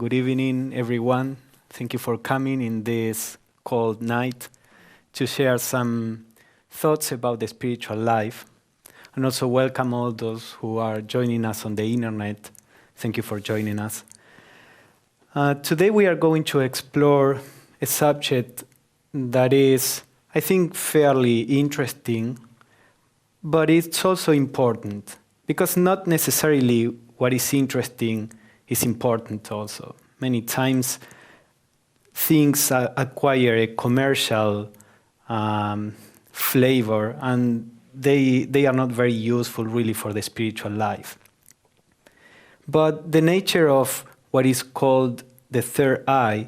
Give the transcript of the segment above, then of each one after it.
Good evening, everyone. Thank you for coming in this cold night to share some thoughts about the spiritual life. And also welcome all those who are joining us on the internet. Thank you for joining us. Today we are going to explore a subject that is, I think, fairly interesting, but it's also important, because not necessarily what is interesting is important also. Many times things acquire a commercial flavor, and they are not very useful really for the spiritual life. But the nature of what is called the third eye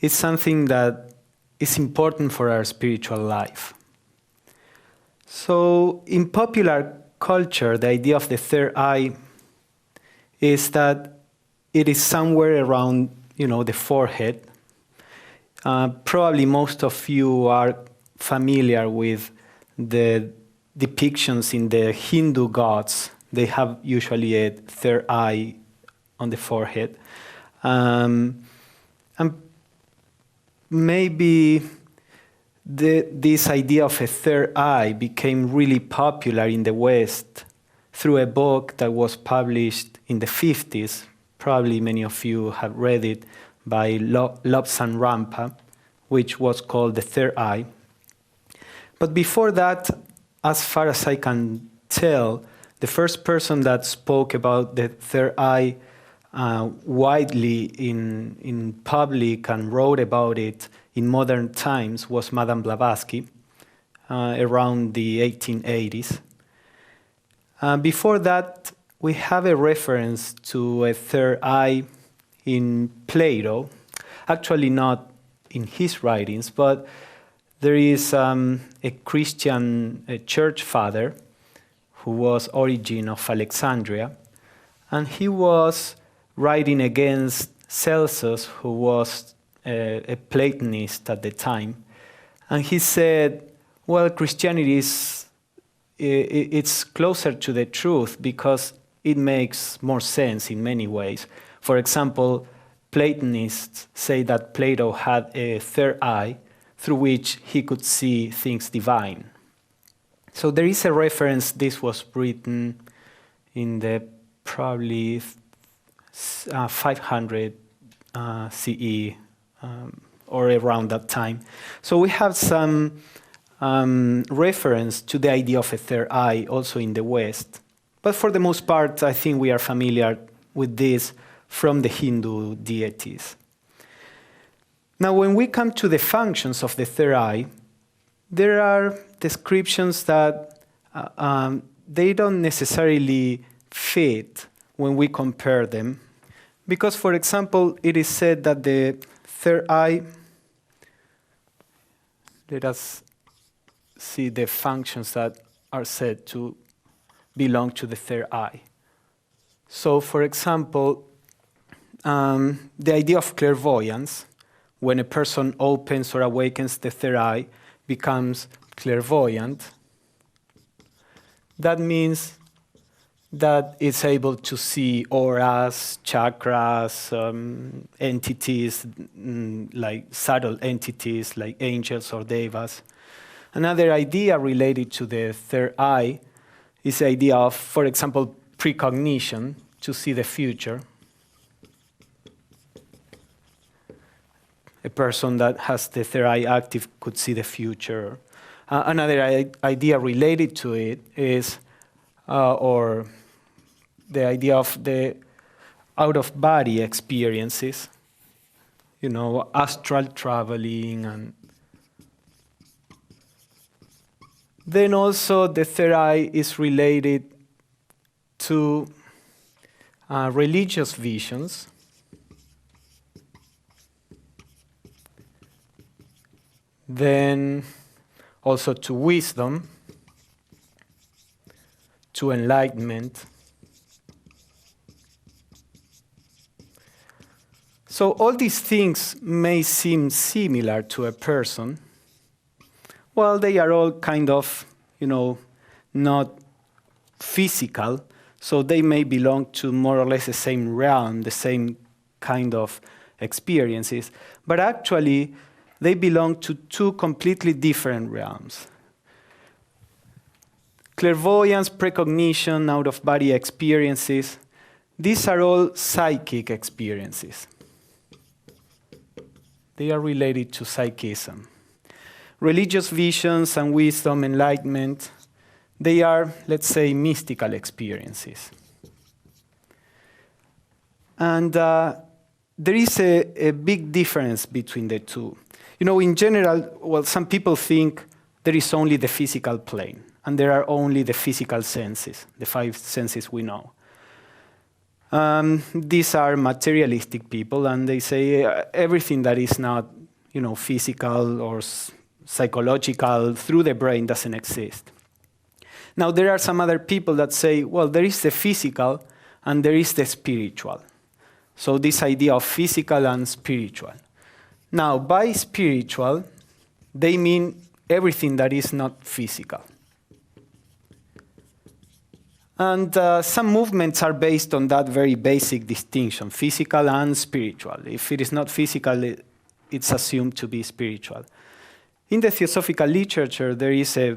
is something that is important for our spiritual life. So in popular culture, the idea of the third eye is that it is somewhere around, the forehead. Probably most of you are familiar with the depictions in the Hindu gods. They have usually a third eye on the forehead. And maybe this idea of a third eye became really popular in the West through a book that was published in the 50s. Probably many of you have read it, by Lobsang Rampa, which was called The Third Eye. But before that, as far as I can tell, the first person that spoke about the third eye widely in public and wrote about it in modern times was Madame Blavatsky around the 1880s. Before that, we have a reference to a third eye in Plato, actually not in his writings, but there is a Christian church father who was Origen of Alexandria, and he was writing against Celsus, who was a Platonist at the time, and he said, well, Christianity it's closer to the truth because it makes more sense in many ways. For example, Platonists say that Plato had a third eye through which he could see things divine. So there is a reference. This was written in the probably 500 CE or around that time. So we have some reference to the idea of a third eye also in the West. But for the most part, I think we are familiar with this from the Hindu deities. Now, when we come to the functions of the third eye, there are descriptions that they don't necessarily fit when we compare them. Because, for example, it is said that the third eye, let us see the functions that are said to belong to the third eye. So, for example, the idea of clairvoyance, when a person opens or awakens the third eye, becomes clairvoyant. That means that it's able to see auras, chakras, entities, like subtle entities like angels or devas. Another idea related to the third eye is the idea of, for example, precognition, to see the future. A person that has the third eye active could see the future. Another idea related to it is, or the idea of the out-of-body experiences, astral traveling. And then also the third eye is related to religious visions. Then also to wisdom, to enlightenment. So all these things may seem similar to a person. Well, they are all kind of, not physical, so they may belong to more or less the same realm, the same kind of experiences, but actually they belong to two completely different realms. Clairvoyance, precognition, out-of-body experiences, these are all psychic experiences. They are related to psychism. Religious visions and wisdom, enlightenment, they are, let's say, mystical experiences. And there is a big difference between the two. You know, in general, well, some people think there is only the physical plane, and there are only the physical senses, the 5 senses we know. These are materialistic people, and they say everything that is not, you know, physical or psychological through the brain doesn't exist. Now, there are some other people that say, well, there is the physical and there is the spiritual. So this idea of physical and spiritual. Now, by spiritual, they mean everything that is not physical. And some movements are based on that very basic distinction, physical and spiritual. If it is not physical, it's assumed to be spiritual. In the Theosophical literature, there is a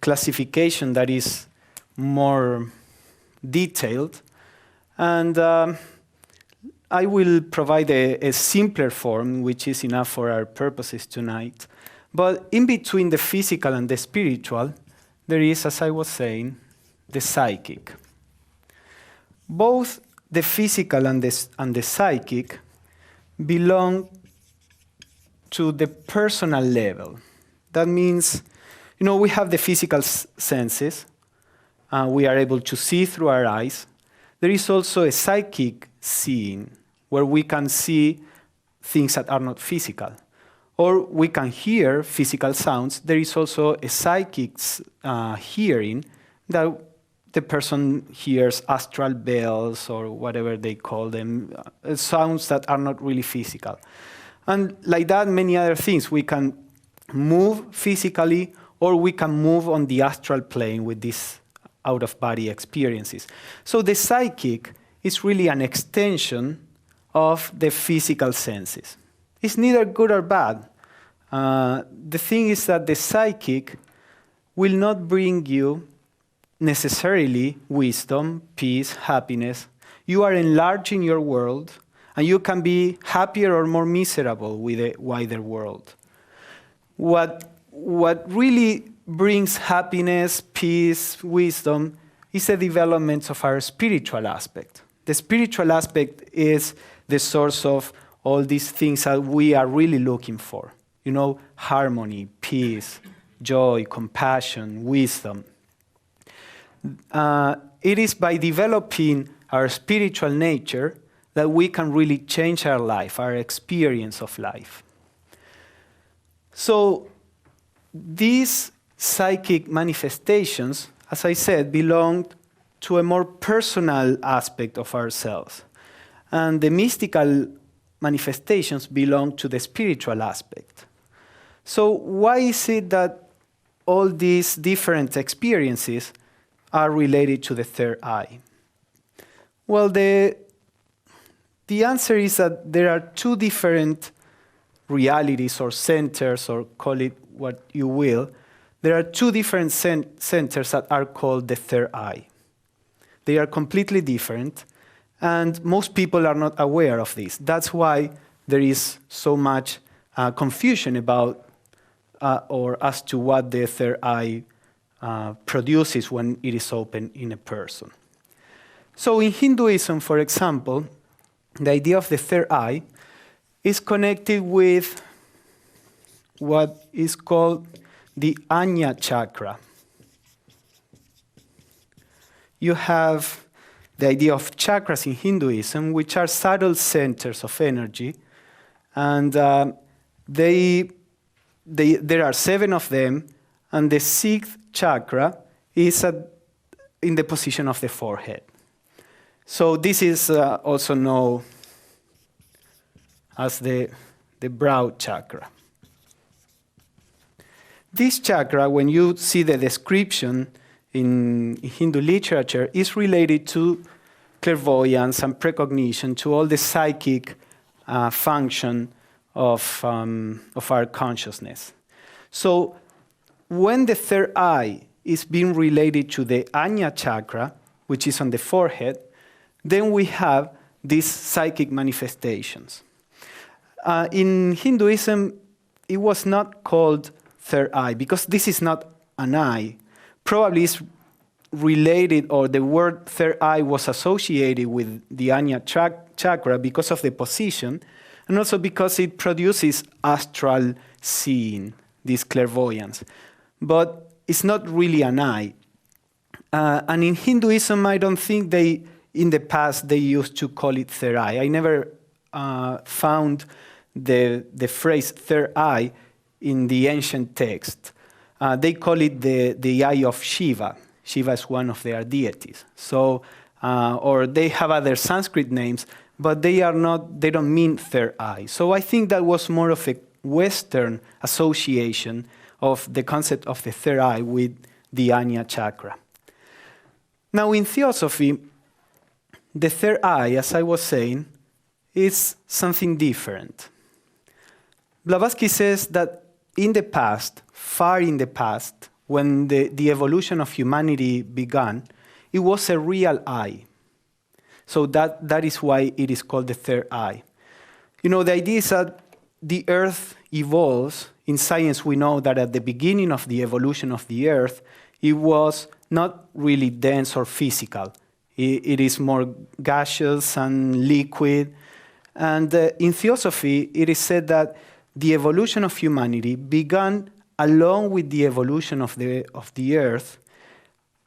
classification that is more detailed, and I will provide a simpler form, which is enough for our purposes tonight. But in between the physical and the spiritual, there is, as I was saying, the psychic. Both the physical and the psychic belong to the personal level. That means, you know, we have the physical senses. We are able to see through our eyes. There is also a psychic seeing, where we can see things that are not physical. Or we can hear physical sounds. There is also a psychic hearing, that the person hears astral bells or whatever they call them, sounds that are not really physical. And like that, many other things. We can move physically, or we can move on the astral plane with these out-of-body experiences. So the psychic is really an extension of the physical senses. It's neither good or bad. The thing is that the psychic will not bring you necessarily wisdom, peace, happiness. You are enlarging your world, and you can be happier or more miserable with a wider world. What really brings happiness, peace, wisdom is the development of our spiritual aspect. The spiritual aspect is the source of all these things that we are really looking for. You know, harmony, peace, joy, compassion, wisdom. It is by developing our spiritual nature that we can really change our life, our experience of life. So these psychic manifestations, as I said, belong to a more personal aspect of ourselves. And the mystical manifestations belong to the spiritual aspect. So why is it that all these different experiences are related to the third eye? Well, the answer is that there are two different realities or centers, or call it what you will. There are two different centers that are called the third eye. They are completely different, and most people are not aware of this. That's why there is so much confusion about or as to what the third eye produces when it is open in a person. So in Hinduism, for example, the idea of the third eye is connected with what is called the Ajna chakra. You have the idea of chakras in Hinduism, which are subtle centers of energy, and there are 7 of them, and the 6th chakra is in the position of the forehead. So this is also known as the brow chakra. This chakra, when you see the description in Hindu literature, is related to clairvoyance and precognition to all the psychic function of our consciousness. So when the third eye is being related to the Ajna chakra, which is on the forehead, then we have these psychic manifestations. In Hinduism, it was not called third eye because this is not an eye. Probably it's related, or the word third eye was associated with the Ajna chakra because of the position, and also because it produces astral seeing, this clairvoyance. But it's not really an eye. And in Hinduism, I don't think in the past, they used to call it third eye. I never found the phrase third eye in the ancient text. They call it the eye of Shiva. Shiva is one of their deities. So, or they have other Sanskrit names, but they don't mean third eye. So I think that was more of a Western association of the concept of the third eye with the Ajna chakra. Now in Theosophy, the third eye, as I was saying, is something different. Blavatsky says that in the past, far in the past, when the evolution of humanity began, it was a real eye. So that is why it is called the third eye. You know, the idea is that the Earth evolves. In science, we know that at the beginning of the evolution of the Earth, it was not really dense or physical. It is more gaseous and liquid. And in Theosophy, it is said that the evolution of humanity began along with the evolution of the Earth.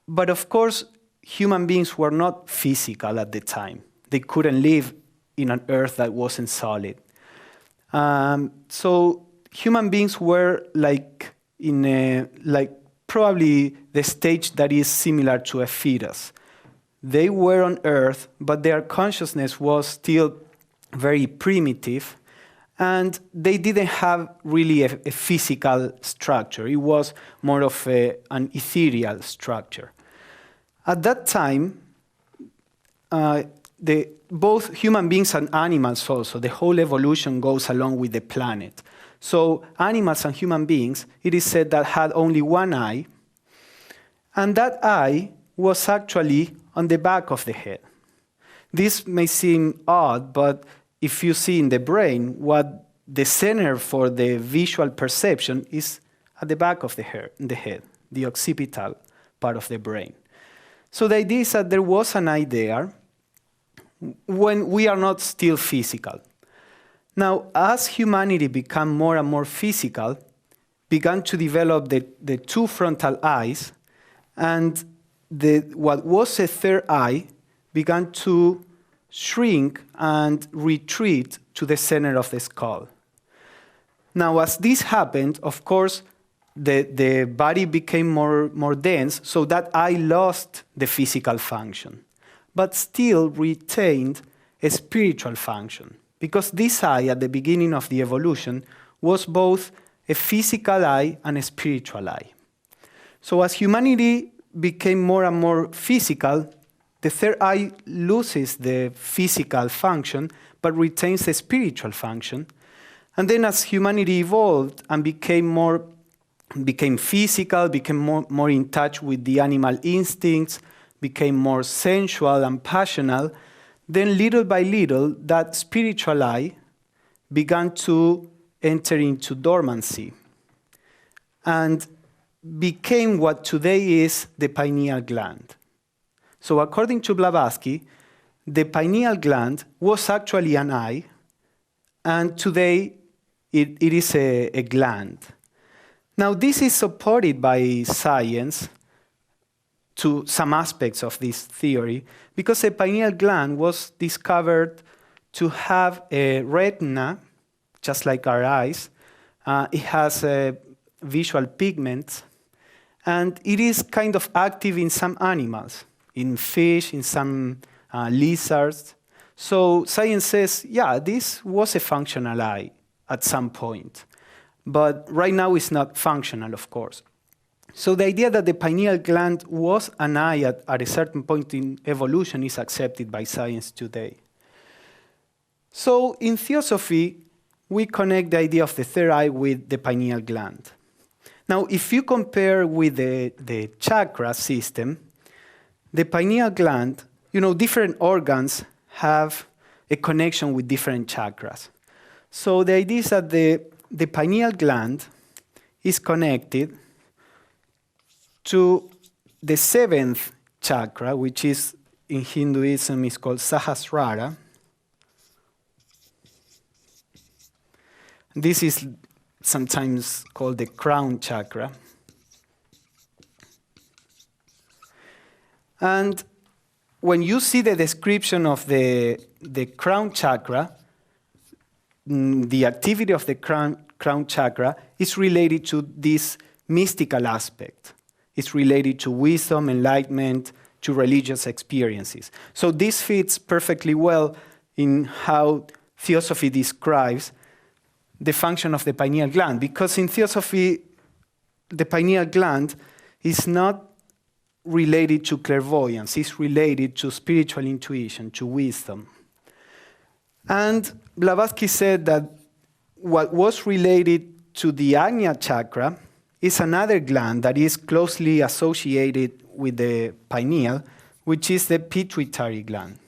But of course, human beings were not physical at the time. They couldn't live in an Earth that wasn't solid. So human beings were like probably the stage that is similar to a fetus. They were on Earth, but their consciousness was still very primitive, and they didn't have really a physical structure. It was more of an ethereal structure. At that time, both human beings and animals also, the whole evolution goes along with the planet. So animals and human beings, it is said that had only one eye, and that eye was actually on the back of the head. This may seem odd, but if you see in the brain, what the center for the visual perception is at the back of the head, the occipital part of the brain. So the idea is that there was an eye there when we are not still physical. Now, as humanity became more and more physical, began to develop the two frontal eyes, and what was a third eye began to shrink and retreat to the center of the skull. Now, as this happened, of course, the body became more dense, so that eye lost the physical function, but still retained a spiritual function, because this eye at the beginning of the evolution was both a physical eye and a spiritual eye. So as humanity became more and more physical, the third eye loses the physical function, but retains the spiritual function. And then as humanity evolved and became physical, became more in touch with the animal instincts, became more sensual and passional, then little by little, that spiritual eye began to enter into dormancy and became what today is the pineal gland. So according to Blavatsky, the pineal gland was actually an eye, and today it is a gland. Now this is supported by science to some aspects of this theory, because the pineal gland was discovered to have a retina, just like our eyes. It has visual pigments, and it is kind of active in some animals, in fish, in some lizards. So science says, yeah, this was a functional eye at some point, but right now it's not functional, of course. So the idea that the pineal gland was an eye at a certain point in evolution is accepted by science today. So in Theosophy, we connect the idea of the third eye with the pineal gland. Now, if you compare with the chakra system, the pineal gland, different organs have a connection with different chakras. So the idea is that the pineal gland is connected to the seventh chakra, which is in Hinduism is called Sahasrara. This is sometimes called the crown chakra. And when you see the description of the crown chakra, the activity of the crown chakra is related to this mystical aspect. It's related to wisdom, enlightenment, to religious experiences. So this fits perfectly well in how Theosophy describes the function of the pineal gland, because in Theosophy, the pineal gland is not related to clairvoyance, it's related to spiritual intuition, to wisdom. And Blavatsky said that what was related to the Ajna chakra is another gland that is closely associated with the pineal, which is the pituitary gland.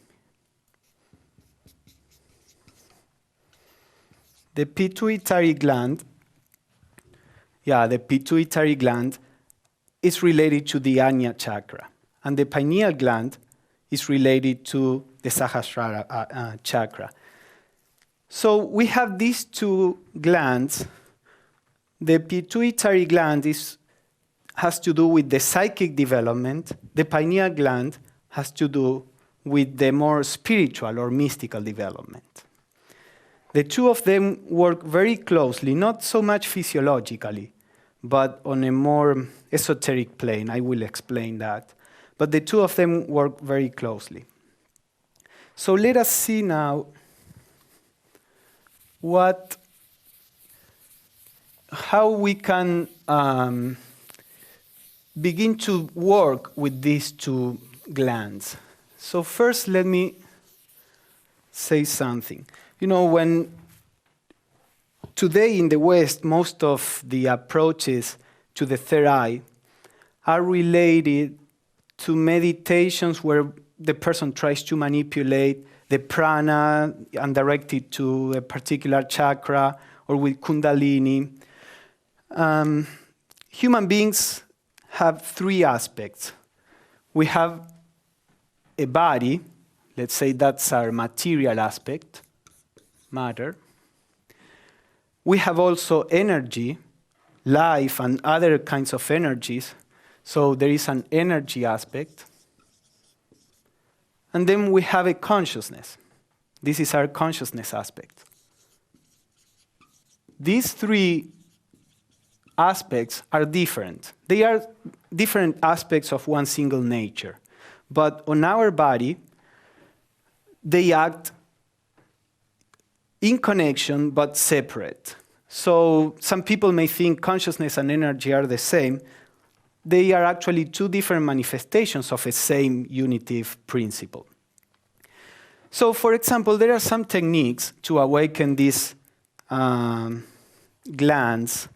The pituitary gland is related to the Ajna chakra, and the pineal gland is related to the Sahasrara chakra. So we have these two glands. The pituitary gland has to do with the psychic development. The pineal gland has to do with the more spiritual or mystical development. The two of them work very closely, not so much physiologically, but on a more esoteric plane. I will explain that. But the two of them work very closely. So let us see now how we can begin to work with these two glands. So first, let me say something. When today in the West, most of the approaches to the third eye are related to meditations where the person tries to manipulate the prana and direct it to a particular chakra, or with kundalini. Human beings have three aspects. We have a body, let's say that's our material aspect, matter. We have also energy, life, and other kinds of energies. So there is an energy aspect. And then we have a consciousness. This is our consciousness aspect. These three aspects are different. They are different aspects of one single nature. But on our body, they act in connection but separate. So some people may think consciousness and energy are the same. They are actually two different manifestations of a same unitive principle. So, for example, there are some techniques to awaken these glands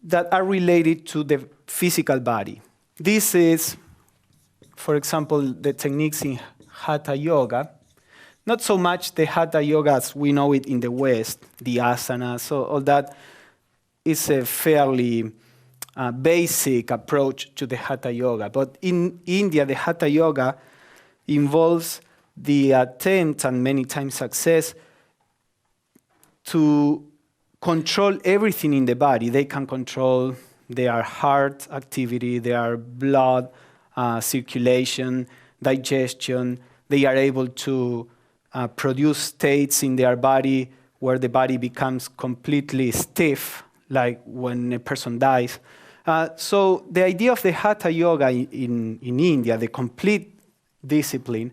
that are related to the physical body. This is, for example, the techniques in Hatha Yoga. Not so much the Hatha Yoga as we know it in the West, the asanas, so all that is a fairly basic approach to the Hatha Yoga. But in India, the Hatha Yoga involves the attempt, and many times success, to control everything in the body. They can control their heart activity, their blood circulation, digestion. They are able to produce states in their body where the body becomes completely stiff, like when a person dies. So the idea of the Hatha Yoga in India, the complete discipline,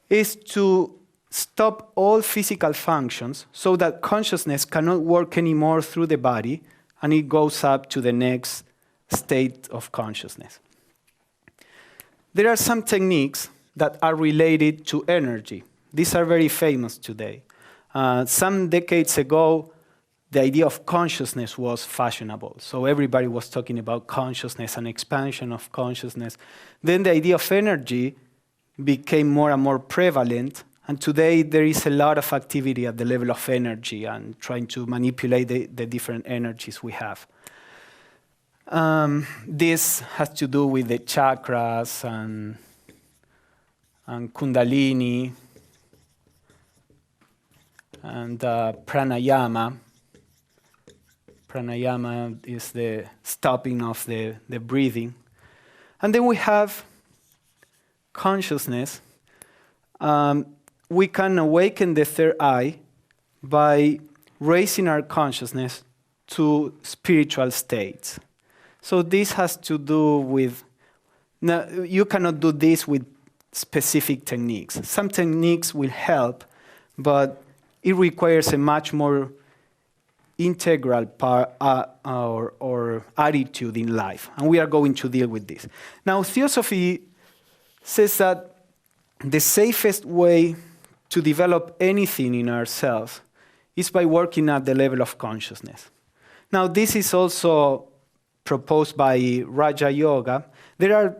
is to stop all physical functions so that consciousness cannot work anymore through the body, and it goes up to the next state of consciousness. There are some techniques that are related to energy. These are very famous today. Some decades ago, the idea of consciousness was fashionable. So everybody was talking about consciousness and expansion of consciousness. Then the idea of energy became more and more prevalent. And today there is a lot of activity at the level of energy and trying to manipulate the different energies we have. This has to do with the chakras and kundalini and pranayama. Pranayama is the stopping of the breathing. And then we have consciousness. We can awaken the third eye by raising our consciousness to spiritual states. So this has to do with, now, you cannot do this with specific techniques. Some techniques will help, but it requires a much more integral part or attitude in life, and we are going to deal with this. Now, Theosophy says that the safest way to develop anything in ourselves is by working at the level of consciousness. Now, this is also proposed by Raja Yoga. There are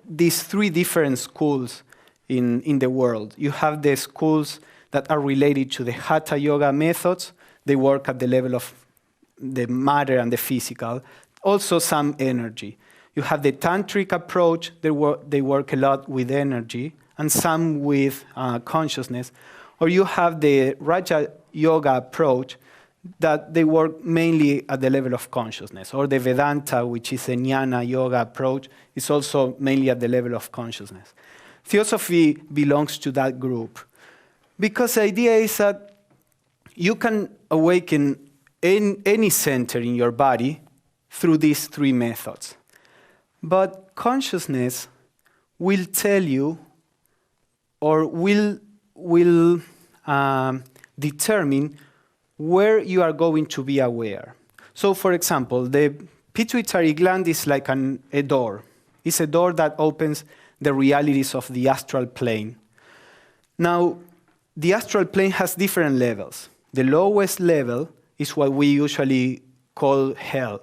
these three different schools in the world. You have the schools that are related to the Hatha Yoga methods. They work at the level of the matter and the physical. Also some energy. You have the Tantric approach. They work a lot with energy, and some with consciousness. Or you have the Raja Yoga approach that they work mainly at the level of consciousness. Or the Vedanta, which is a Jnana Yoga approach, is also mainly at the level of consciousness. Theosophy belongs to that group. Because the idea is that you can awaken any center in your body through these three methods. But consciousness will tell you or will determine where you are going to be aware. So, for example, the pituitary gland is like a door. It's a door that opens the realities of the astral plane. Now, the astral plane has different levels. The lowest level is what we usually call hell.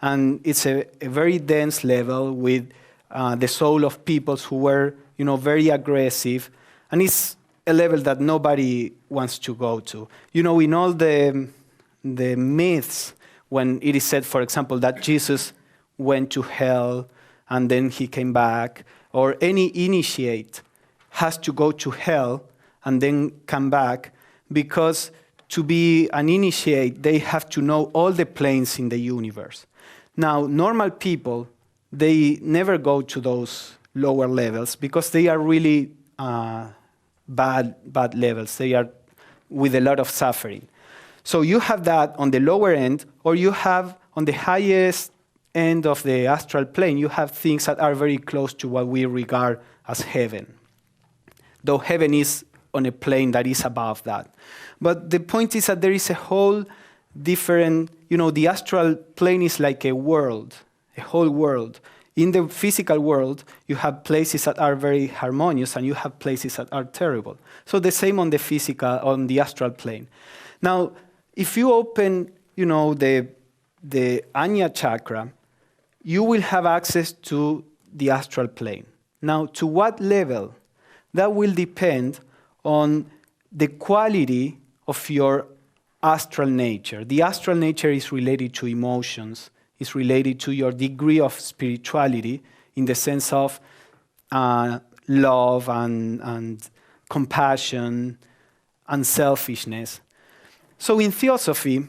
And it's a very dense level with the soul of peoples who were, very aggressive. And it's a level that nobody wants to go to. In all the myths, when it is said, for example, that Jesus went to hell and then he came back, or any initiate has to go to hell and then come back, because to be an initiate, they have to know all the planes in the universe. Now, normal people, they never go to those lower levels because they are really bad levels. They are with a lot of suffering. So you have that on the lower end, or you have on the highest end of the astral plane, you have things that are very close to what we regard as heaven. Though heaven is on a plane that is above that. But the point is that there is a whole different, the astral plane is like a world, a whole world. In the physical world, you have places that are very harmonious and you have places that are terrible. So the same on the astral plane. Now, if you open, the Ajna chakra, you will have access to the astral plane. Now, to what level? That will depend on the quality of your astral nature. The astral nature is related to emotions, is related to your degree of spirituality in the sense of love and compassion and selfishness. So in Theosophy,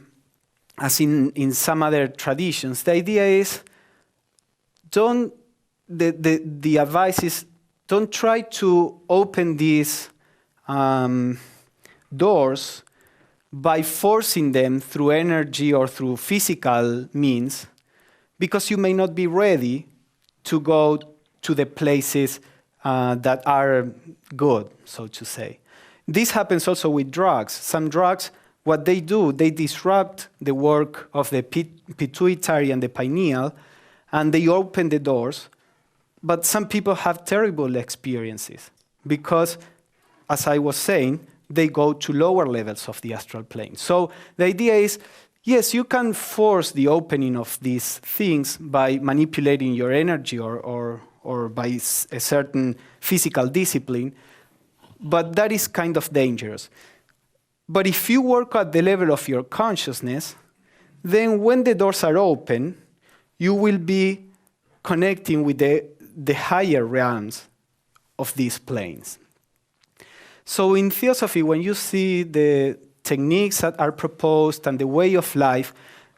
as in some other traditions, the idea is the advice is don't try to open these doors by forcing them through energy or through physical means, because you may not be ready to go to the places that are good, so to say. This happens also with drugs. Some drugs, what they do, they disrupt the work of the pituitary and the pineal, and they open the doors. But some people have terrible experiences because, as I was saying, they go to lower levels of the astral plane. So the idea is, yes, you can force the opening of these things by manipulating your energy or by a certain physical discipline, but that is kind of dangerous. But if you work at the level of your consciousness, then when the doors are open, you will be connecting with the higher realms of these planes. So in Theosophy, when you see the techniques that are proposed and the way of life,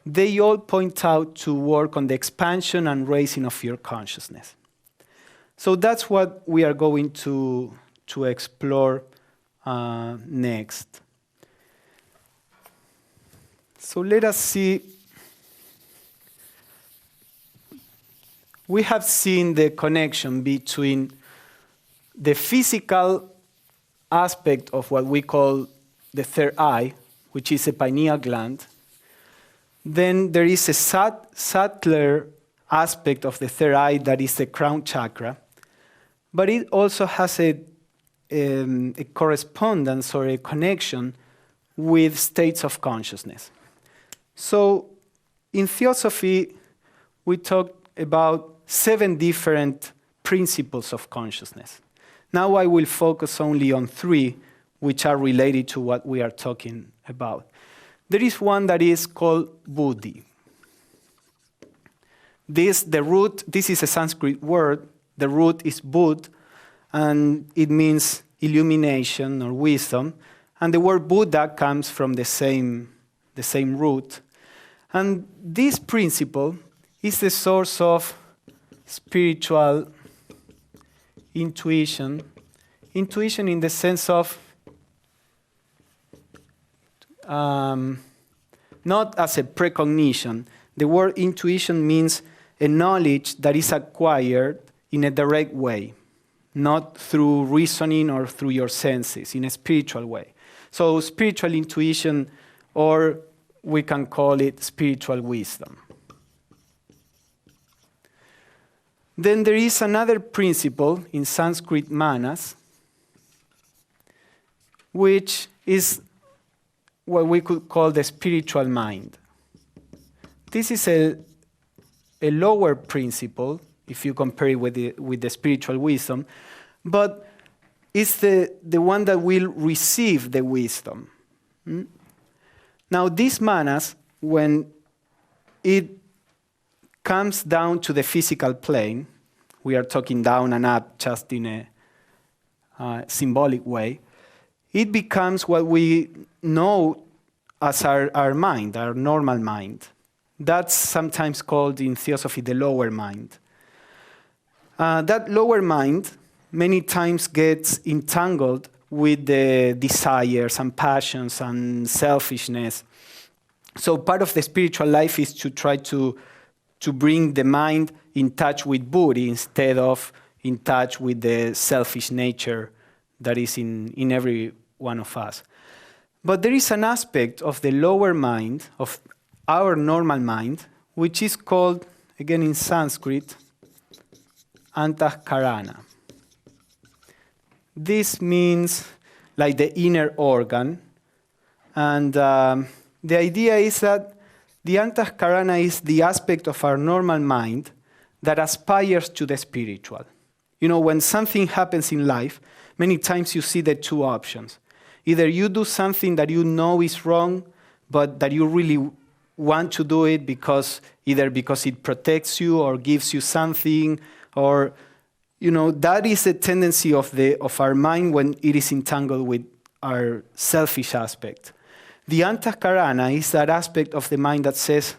they all point out to work on the expansion and raising of your consciousness. So that's what we are going to explore next. So let us see. We have seen the connection between the physical aspect of what we call the third eye, which is a pineal gland. Then there is a subtler aspect of the third eye that is the crown chakra. But it also has a correspondence or a connection with states of consciousness. So in Theosophy, we talk about 7 different principles of consciousness. Now I will focus only on 3, which are related to what we are talking about. There is one that is called buddhi. This is a Sanskrit word. The root is bud, and it means illumination or wisdom. And the word Buddha comes from the same root. And this principle is the source of spiritual intuition. Intuition in the sense of not as a precognition. The word intuition means a knowledge that is acquired in a direct way, not through reasoning or through your senses, in a spiritual way. So spiritual intuition, or we can call it spiritual wisdom. Then there is another principle in Sanskrit manas, which is what we could call the spiritual mind. This is a lower principle, if you compare it with the spiritual wisdom, but it's the one that will receive the wisdom. Now, these manas, when it comes down to the physical plane, we are talking down and up just in a symbolic way, it becomes what we know as our mind, our normal mind. That's sometimes called in Theosophy the lower mind. That lower mind many times gets entangled with the desires and passions and selfishness. So part of the spiritual life is to try to bring the mind in touch with buddhi instead of in touch with the selfish nature that is in every one of us. But there is an aspect of the lower mind, of our normal mind, which is called, again in Sanskrit, antahkarana. This means like the inner organ. And the idea is that the antahkarana is the aspect of our normal mind that aspires to the spiritual. You know, when something happens in life, many times you see the 2 options. Either you do something that you know is wrong, but that you really want to do it either because it protects you or gives you something, or, you know, that is a tendency of our mind when it is entangled with our selfish aspect. The antahkarana is that aspect of the mind that says,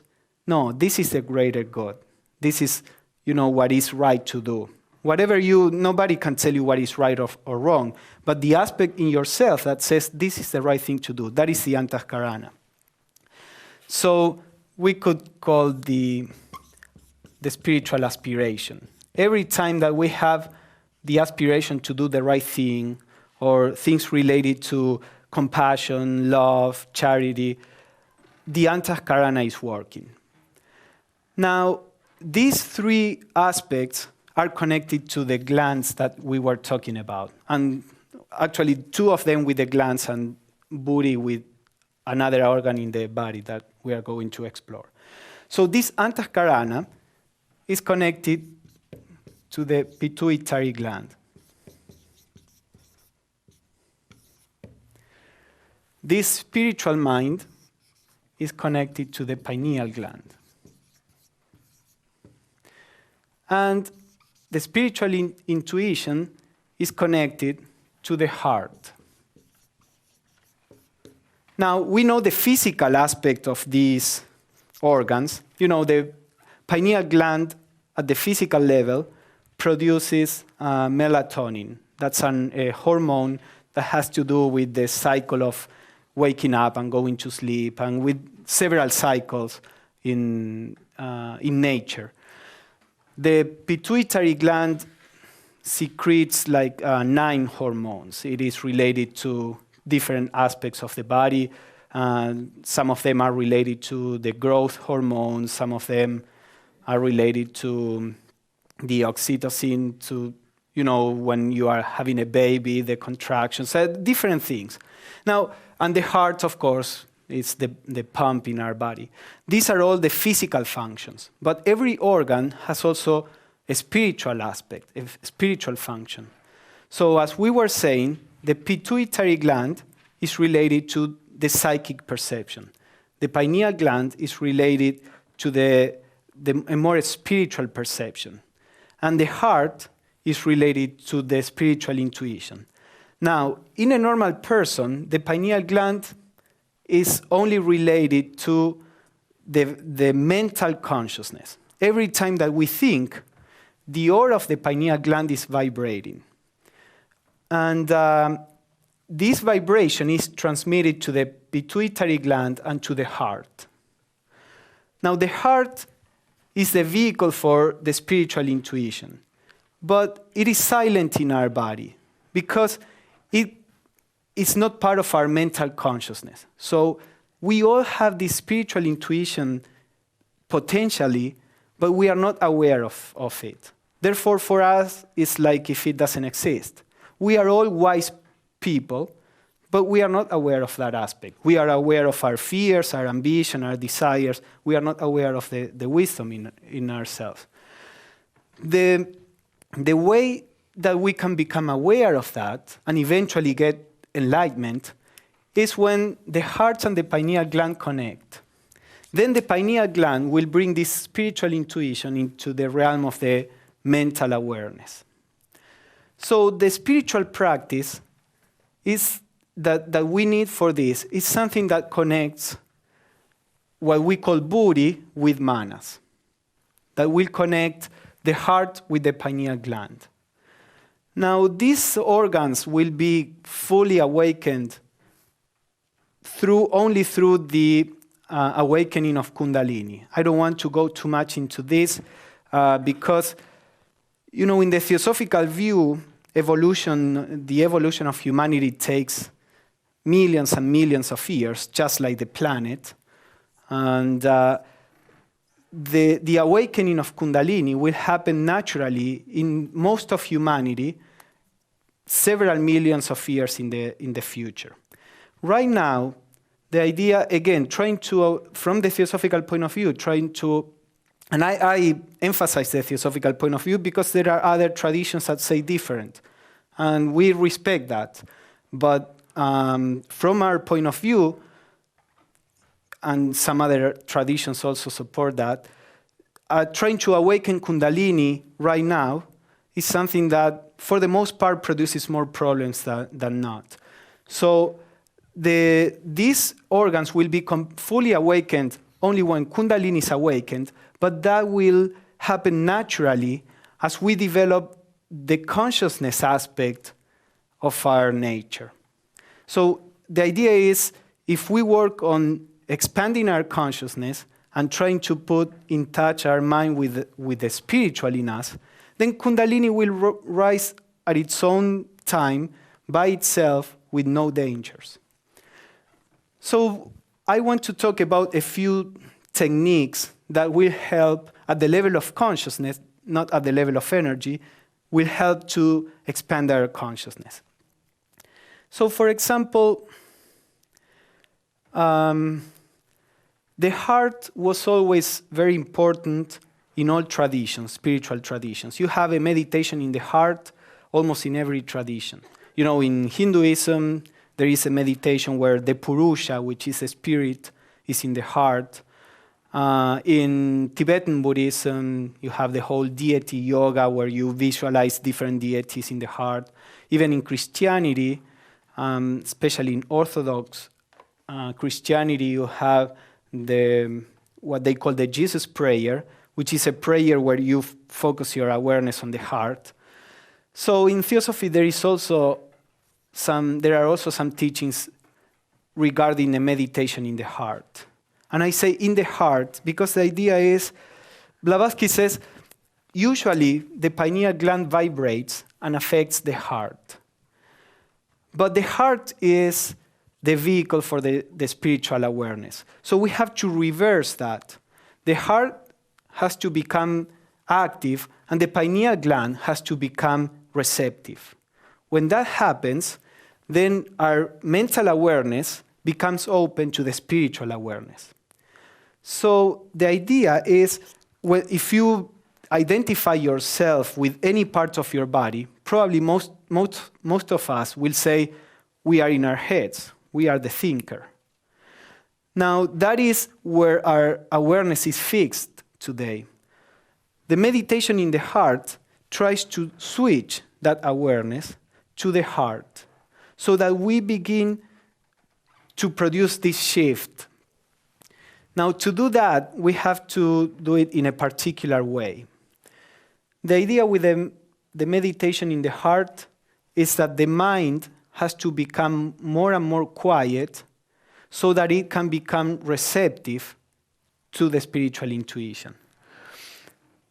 no, this is the greater good. This is, you know, what is right to do. Nobody can tell you what is right or wrong, but the aspect in yourself that says this is the right thing to do, that is the antahkarana. So we could call the spiritual aspiration. Every time that we have the aspiration to do the right thing, or things related to compassion, love, charity, the antahkarana is working. Now, these three aspects are connected to the glands that we were talking about. And actually, two of them with the glands and booty with another organ in the body that we are going to explore. So this antahkarana is connected to the pituitary gland. This spiritual mind is connected to the pineal gland. And the spiritual intuition is connected to the heart. Now, we know the physical aspect of these organs. You know, the pineal gland at the physical level produces melatonin. That's a hormone that has to do with the cycle of waking up and going to sleep, and with several cycles in nature. The pituitary gland secretes like 9 hormones. It is related to different aspects of the body. Some of them are related to the growth hormones. Some of them are related to the oxytocin, to, you know, when you are having a baby, the contractions, different things. Now, and the heart, of course, is the pump in our body. These are all the physical functions. But every organ has also a spiritual aspect, a spiritual function. So as we were saying, the pituitary gland is related to the psychic perception. The pineal gland is related to a more spiritual perception. And the heart is related to the spiritual intuition. Now, in a normal person, the pineal gland is only related to the mental consciousness. Every time that we think, the aura of the pineal gland is vibrating. And this vibration is transmitted to the pituitary gland and to the heart. Now, the heart is the vehicle for the spiritual intuition, but it is silent in our body because it's not part of our mental consciousness. So we all have this spiritual intuition potentially, but we are not aware of it. Therefore, for us, it's like if it doesn't exist. We are all wise people, but we are not aware of that aspect. We are aware of our fears, our ambition, our desires. We are not aware of the wisdom in ourselves. The way that we can become aware of that and eventually get enlightenment is when the heart and the pineal gland connect. Then the pineal gland will bring this spiritual intuition into the realm of the mental awareness. So the spiritual practice is that we need for this is something that connects what we call buddhi with manas, that will connect the heart with the pineal gland. Now, these organs will be fully awakened only through the awakening of Kundalini. I don't want to go too much into this because, you know, in the Theosophical view, the evolution of humanity takes millions and millions of years, just like the planet. And the awakening of Kundalini will happen naturally in most of humanity several millions of years in the future. Right now, the idea, again, trying to, from the Theosophical point of view, and I emphasize the Theosophical point of view because there are other traditions that say different, and we respect that. But from our point of view, and some other traditions also support that, trying to awaken Kundalini right now is something that, for the most part, produces more problems than not. So these organs will become fully awakened only when Kundalini is awakened, but that will happen naturally as we develop the consciousness aspect of our nature. So the idea is, if we work on expanding our consciousness and trying to put in touch our mind with the spiritual in us, then Kundalini will rise at its own time by itself with no dangers. So I want to talk about a few techniques that will help at the level of consciousness, not at the level of energy, will help to expand our consciousness. So, for example, the heart was always very important in all traditions, spiritual traditions. You have a meditation in the heart almost in every tradition. You know, in Hinduism, there is a meditation where the Purusha, which is a spirit, is in the heart. In Tibetan Buddhism, you have the whole deity yoga where you visualize different deities in the heart. Even in Christianity, especially in Orthodox Christianity, you have what they call the Jesus prayer, which is a prayer where you focus your awareness on the heart. So in Theosophy, there are also some teachings regarding the meditation in the heart. And I say in the heart because the idea is, Blavatsky says, usually the pineal gland vibrates and affects the heart. But the heart is the vehicle for the spiritual awareness. So we have to reverse that. The heart has to become active and the pineal gland has to become receptive. When that happens, then our mental awareness becomes open to the spiritual awareness. So the idea is, well, if you identify yourself with any part of your body, probably most of us will say we are in our heads, we are the thinker. Now that is where our awareness is fixed today. The meditation in the heart tries to switch that awareness to the heart so that we begin to produce this shift. Now, to do that, we have to do it in a particular way. The idea with the meditation in the heart is that the mind has to become more and more quiet so that it can become receptive to the spiritual intuition.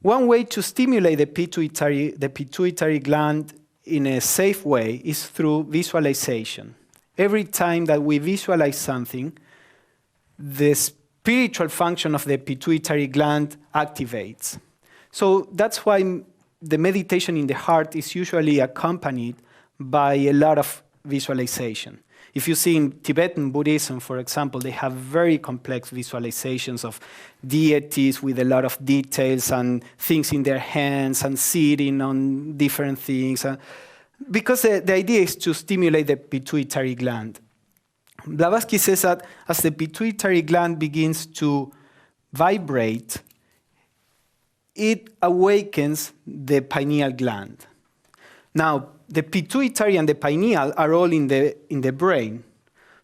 One way to stimulate the pituitary gland in a safe way is through visualization. Every time that we visualize something, the spiritual function of the pituitary gland activates. So that's why the meditation in the heart is usually accompanied by a lot of visualization. If you see in Tibetan Buddhism, for example, they have very complex visualizations of deities with a lot of details and things in their hands and sitting on different things. Because the idea is to stimulate the pituitary gland. Blavatsky says that as the pituitary gland begins to vibrate, it awakens the pineal gland. Now, the pituitary and the pineal are all in the brain.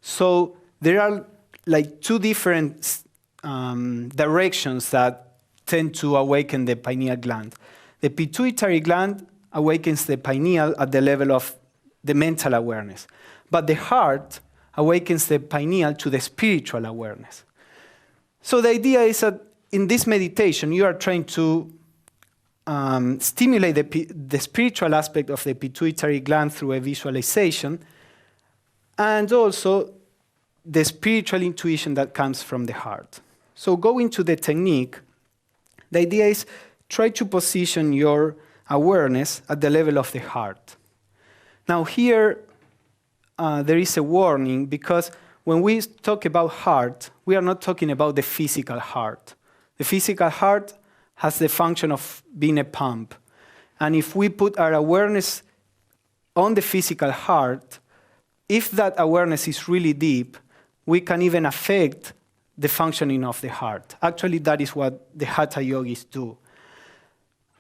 So there are like two different directions that tend to awaken the pineal gland. The pituitary gland awakens the pineal at the level of the mental awareness. But the heart awakens the pineal to the spiritual awareness. So the idea is that in this meditation, you are trying to stimulate the spiritual aspect of the pituitary gland through a visualization, and also the spiritual intuition that comes from the heart. So going to the technique, the idea is try to position your awareness at the level of the heart. Now here, there is a warning, because when we talk about heart, we are not talking about the physical heart. The physical heart has the function of being a pump. And if we put our awareness on the physical heart, if that awareness is really deep, we can even affect the functioning of the heart. Actually, that is what the Hatha yogis do.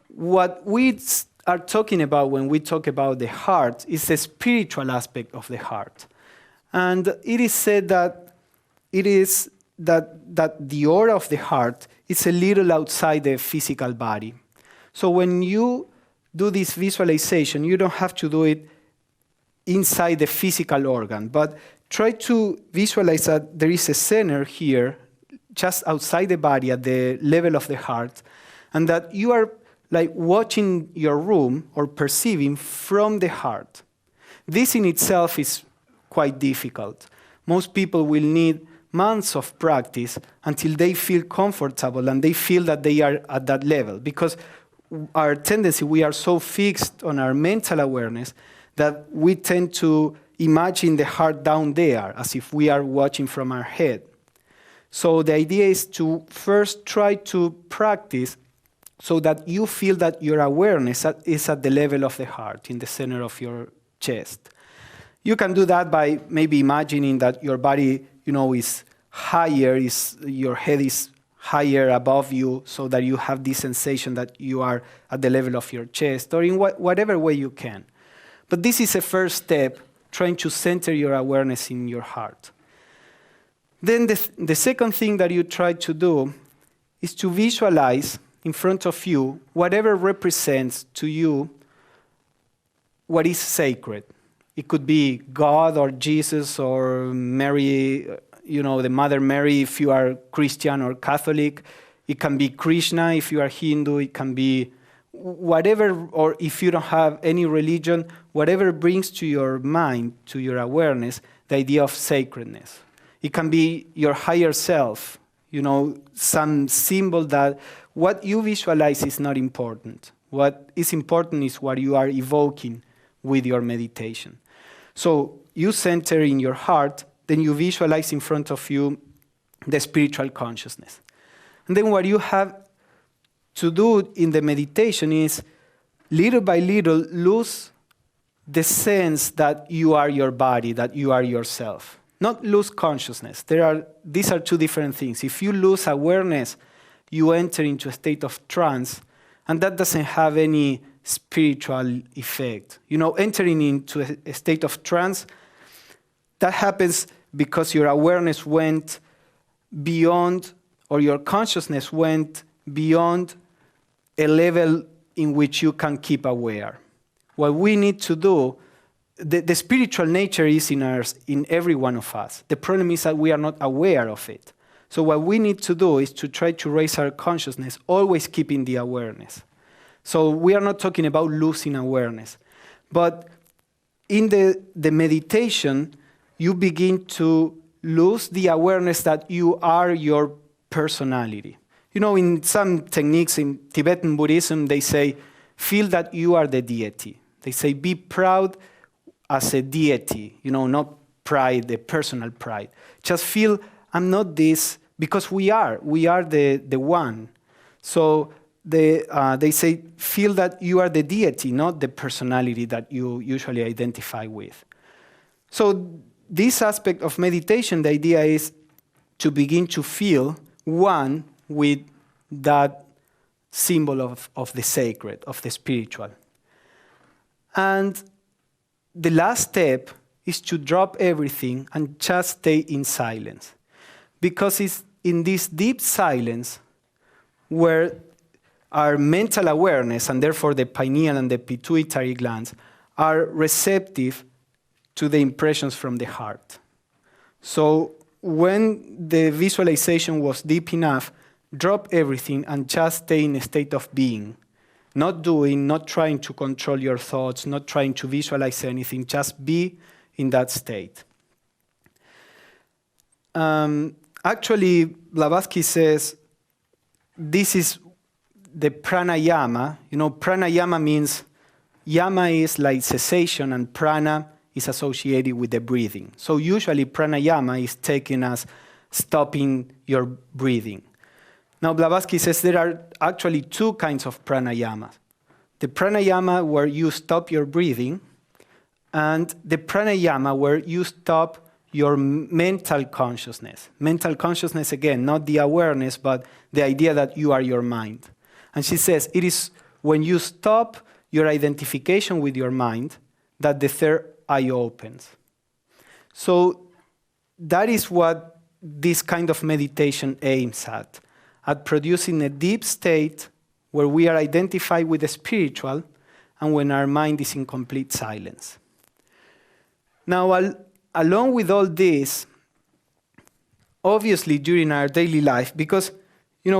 What we are talking about when we talk about the heart is the spiritual aspect of the heart. And it is said that that the aura of the heart is a little outside the physical body. So when you do this visualization, you don't have to do it inside the physical organ, but try to visualize that there is a center here, just outside the body at the level of the heart, and that you are like watching your room or perceiving from the heart. This in itself is quite difficult. Most people will need months of practice until they feel comfortable and they feel that they are at that level. Because our tendency, we are so fixed on our mental awareness that we tend to imagine the heart down there as if we are watching from our head. So the idea is to first try to practice so that you feel that your awareness is at the level of the heart, in the center of your chest. You can do that by maybe imagining that your body, is higher, your head is higher above you, so that you have this sensation that you are at the level of your chest, or in whatever way you can. But this is a first step, trying to center your awareness in your heart. Then the second thing that you try to do is to visualize in front of you whatever represents to you what is sacred. It could be God or Jesus or Mary, the Mother Mary if you are Christian or Catholic. It can be Krishna if you are Hindu. It can be whatever, or if you don't have any religion, whatever brings to your mind, to your awareness, the idea of sacredness. It can be your higher self, some symbol that what you visualize is not important. What is important is what you are evoking with your meditation. So you center in your heart, then you visualize in front of you the spiritual consciousness. And then what you have to do in the meditation is, little by little, lose the sense that you are your body, that you are yourself. Not lose consciousness. These are two different things. If you lose awareness, you enter into a state of trance, and that doesn't have any spiritual effect. Entering into a state of trance, that happens because your awareness went beyond, or your consciousness went beyond a level in which you can keep aware. What we need to do, the spiritual nature is in every one of us. The problem is that we are not aware of it. So what we need to do is to try to raise our consciousness, always keeping the awareness. So we are not talking about losing awareness. But in the meditation, you begin to lose the awareness that you are your personality. In some techniques in Tibetan Buddhism, they say, feel that you are the deity. They say, be proud as a deity, not pride, the personal pride. Just feel, I'm not this, because we are the one. So they say, feel that you are the deity, not the personality that you usually identify with. So this aspect of meditation, the idea is to begin to feel one with that symbol of the sacred, of the spiritual. And the last step is to drop everything and just stay in silence. Because it's in this deep silence where our mental awareness, and therefore the pineal and the pituitary glands, are receptive to the impressions from the heart. So when the visualization was deep enough, drop everything and just stay in a state of being. Not doing, not trying to control your thoughts, not trying to visualize anything, just be in that state. Actually, Blavatsky says this is the pranayama. Pranayama means yama is like cessation and prana is associated with the breathing. So usually pranayama is taken as stopping your breathing. Now Blavatsky says there are actually two kinds of pranayama. The pranayama where you stop your breathing, and the pranayama where you stop your mental consciousness. Mental consciousness, again, not the awareness, but the idea that you are your mind. And she says it is when you stop your identification with your mind that the third eye opens. So that is what this kind of meditation aims at producing a deep state where we are identified with the spiritual and when our mind is in complete silence. Now, along with all this, obviously during our daily life, because,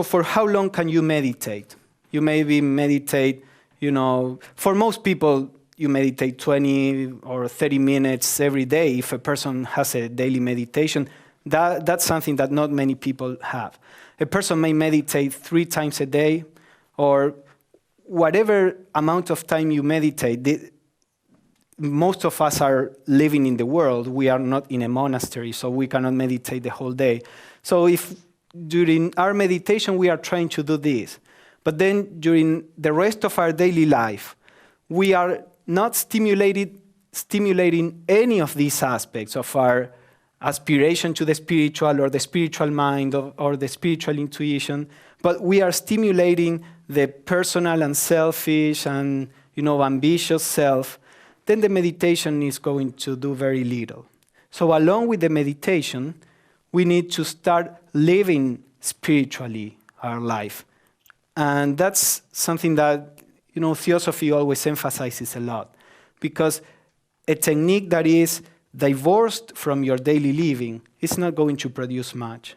for how long can you meditate? You maybe meditate, for most people, you meditate 20 or 30 minutes every day if a person has a daily meditation. That's something that not many people have. A person may meditate 3 times a day, or whatever amount of time you meditate. Most of us are living in the world. We are not in a monastery, so we cannot meditate the whole day. So if during our meditation we are trying to do this, but then during the rest of our daily life, we are not stimulating any of these aspects of our aspiration to the spiritual or the spiritual mind or the spiritual intuition, but we are stimulating the personal and selfish and ambitious self, then the meditation is going to do very little. So along with the meditation, we need to start living spiritually our life. And that's something that Theosophy always emphasizes a lot, because a technique that is divorced from your daily living is not going to produce much,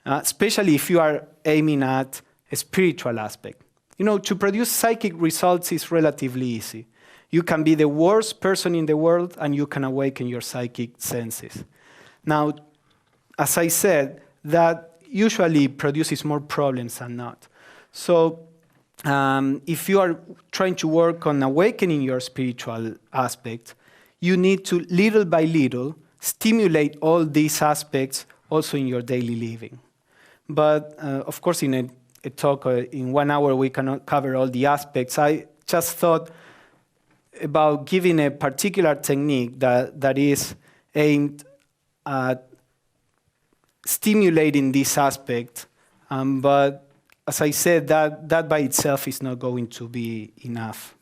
especially if you are aiming at a spiritual aspect. To produce psychic results is relatively easy. You can be the worst person in the world and you can awaken your psychic senses. Now, as I said, that usually produces more problems than not. So if you are trying to work on awakening your spiritual aspect, you need to, little by little, stimulate all these aspects also in your daily living. But of course, in a talk in 1 hour, we cannot cover all the aspects. I just thought about giving a particular technique that is aimed at stimulating this aspect. But as I said, that by itself is not going to be enough.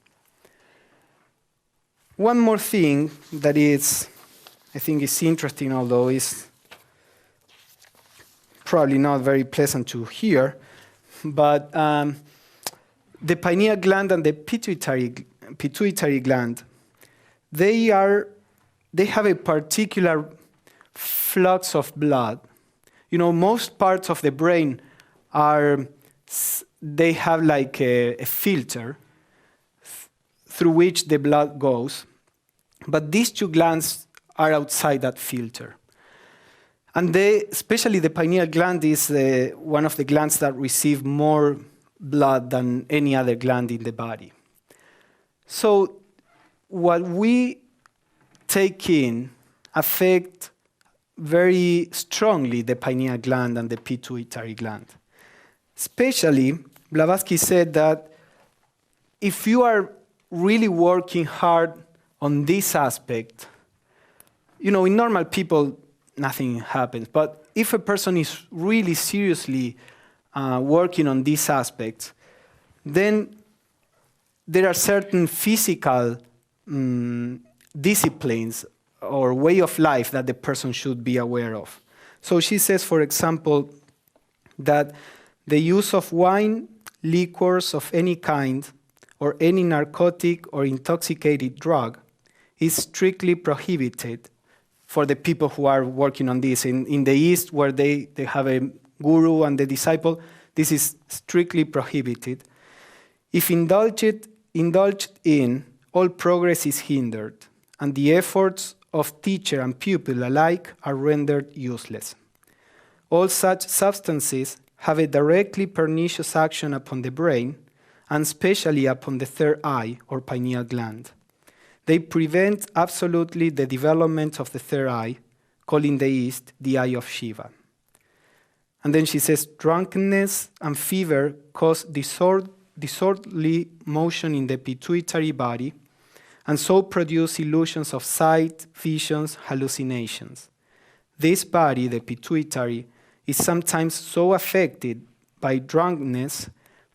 One more thing that I think is interesting, although is probably not very pleasant to hear, but the pineal gland and the pituitary gland, they have a particular flux of blood. Most parts of the brain they have like a filter through which the blood goes, but these 2 glands are outside that filter. And especially the pineal gland is one of the glands that receive more blood than any other gland in the body. So what we take in affect very strongly the pineal gland and the pituitary gland. Especially, Blavatsky said that if you are really working hard on this aspect, in normal people, nothing happens. But if a person is really seriously working on these aspects, then there are certain physical disciplines or way of life that the person should be aware of. So she says, for example, that the use of wine, liquors of any kind, or any narcotic or intoxicating drug is strictly prohibited for the people who are working on this. In the East, where they have a guru and the disciple, this is strictly prohibited. If indulged in, all progress is hindered, and the efforts of teacher and pupil alike are rendered useless. All such substances have a directly pernicious action upon the brain, and especially upon the third eye or pineal gland. They prevent absolutely the development of the third eye, called in the East the eye of Shiva. And then she says, drunkenness and fever cause disorderly motion in the pituitary body, and so produce illusions of sight, visions, hallucinations. This body, the pituitary, is sometimes so affected by drunkenness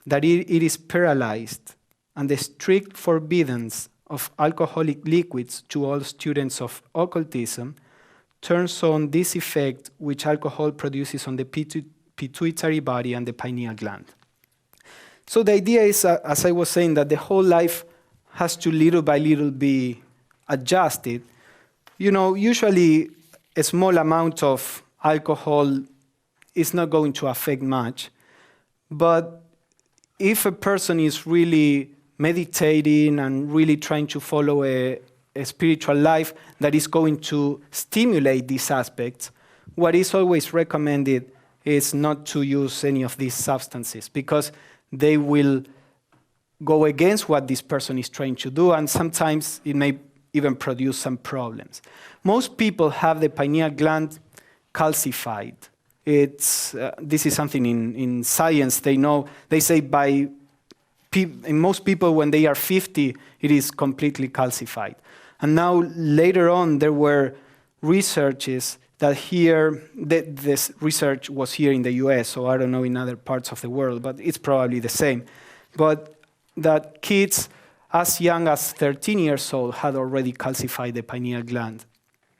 that it is paralyzed, and the strict forbiddance of alcoholic liquids to all students of occultism turns on this effect which alcohol produces on the pituitary body and the pineal gland. So the idea is, as I was saying, that the whole life has to little by little be adjusted. Usually a small amount of alcohol is not going to affect much, but if a person is really meditating and really trying to follow a spiritual life that is going to stimulate these aspects, what is always recommended is not to use any of these substances because they will go against what this person is trying to do, and sometimes it may even produce some problems. Most people have the pineal gland calcified. This is something in science they know. They say in most people when they are 50, it is completely calcified. And now later on there were researches that this research was here in the US, so I don't know in other parts of the world, but it's probably the same. But that kids as young as 13 years old had already calcified the pineal gland.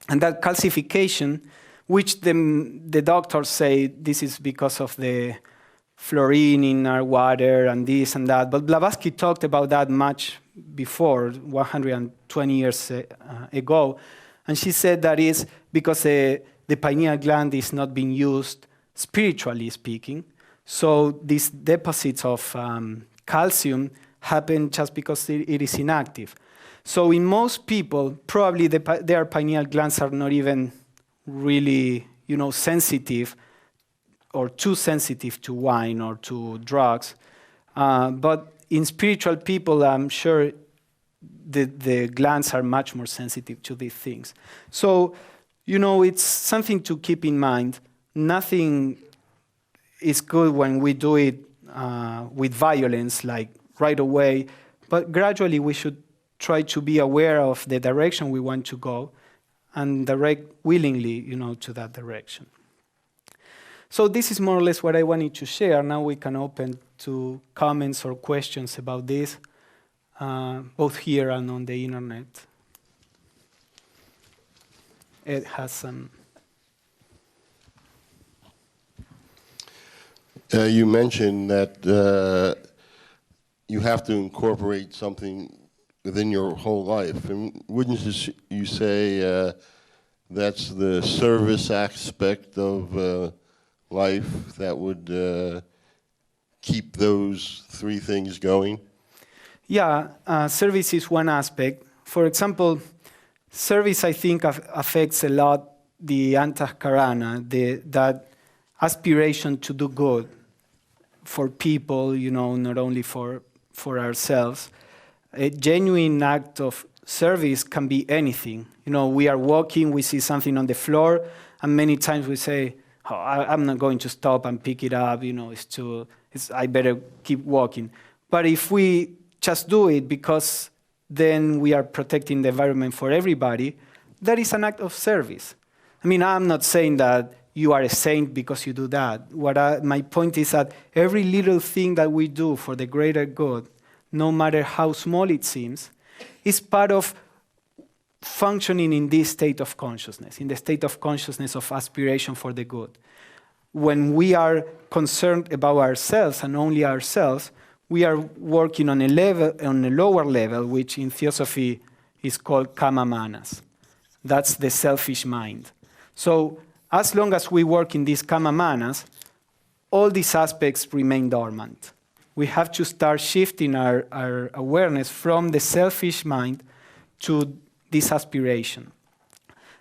And that calcification, which the doctors say this is because of the fluorine in our water and this and that, but Blavatsky talked about that much before, 120 years ago, and she said that is because the pineal gland is not being used spiritually speaking, so these deposits of calcium happen just because it is inactive. So in most people, probably their pineal glands are not even really, sensitive or too sensitive to wine or to drugs. But in spiritual people, I'm sure the glands are much more sensitive to these things. So, it's something to keep in mind. Nothing is good when we do it with violence, like right away, but gradually we should try to be aware of the direction we want to go and direct willingly, to that direction. So this is more or less what I wanted to share. Now we can open to comments or questions about this, both here and on the internet. Ed has some. You mentioned that you have to incorporate something within your whole life. And wouldn't you say that's the service aspect of life that would keep those three things going? Yeah, service is one aspect. For example, service, I think, affects a lot the antahkarana, that aspiration to do good for people, not only for ourselves. A genuine act of service can be anything. We are walking, we see something on the floor, and many times we say, I'm not going to stop and pick it up, I better keep walking. But if we just do it because then we are protecting the environment for everybody, that is an act of service. I'm not saying that you are a saint because you do that. My point is that every little thing that we do for the greater good, no matter how small it seems, is part of functioning in this state of consciousness, in the state of consciousness of aspiration for the good. When we are concerned about ourselves and only ourselves, we are working on a lower level, which in Theosophy is called kama manas. That's the selfish mind. So as long as we work in these kama manas, all these aspects remain dormant. We have to start shifting our awareness from the selfish mind to this aspiration.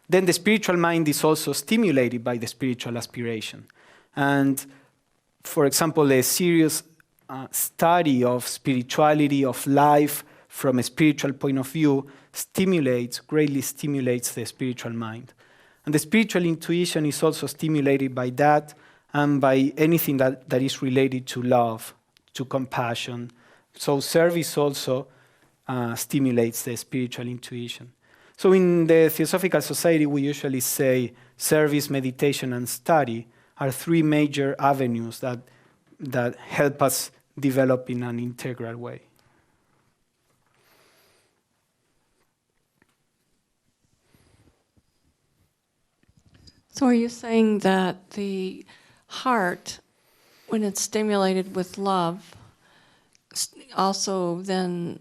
Then the spiritual mind is also stimulated by the spiritual aspiration. And for example, a serious study of spirituality, of life from a spiritual point of view greatly stimulates the spiritual mind. And the spiritual intuition is also stimulated by that and by anything that is related to love, to compassion. So service also stimulates the spiritual intuition. So in the Theosophical Society, we usually say service, meditation, and study are three major avenues that help us develop in an integral way. So are you saying that the heart, when it's stimulated with love, also then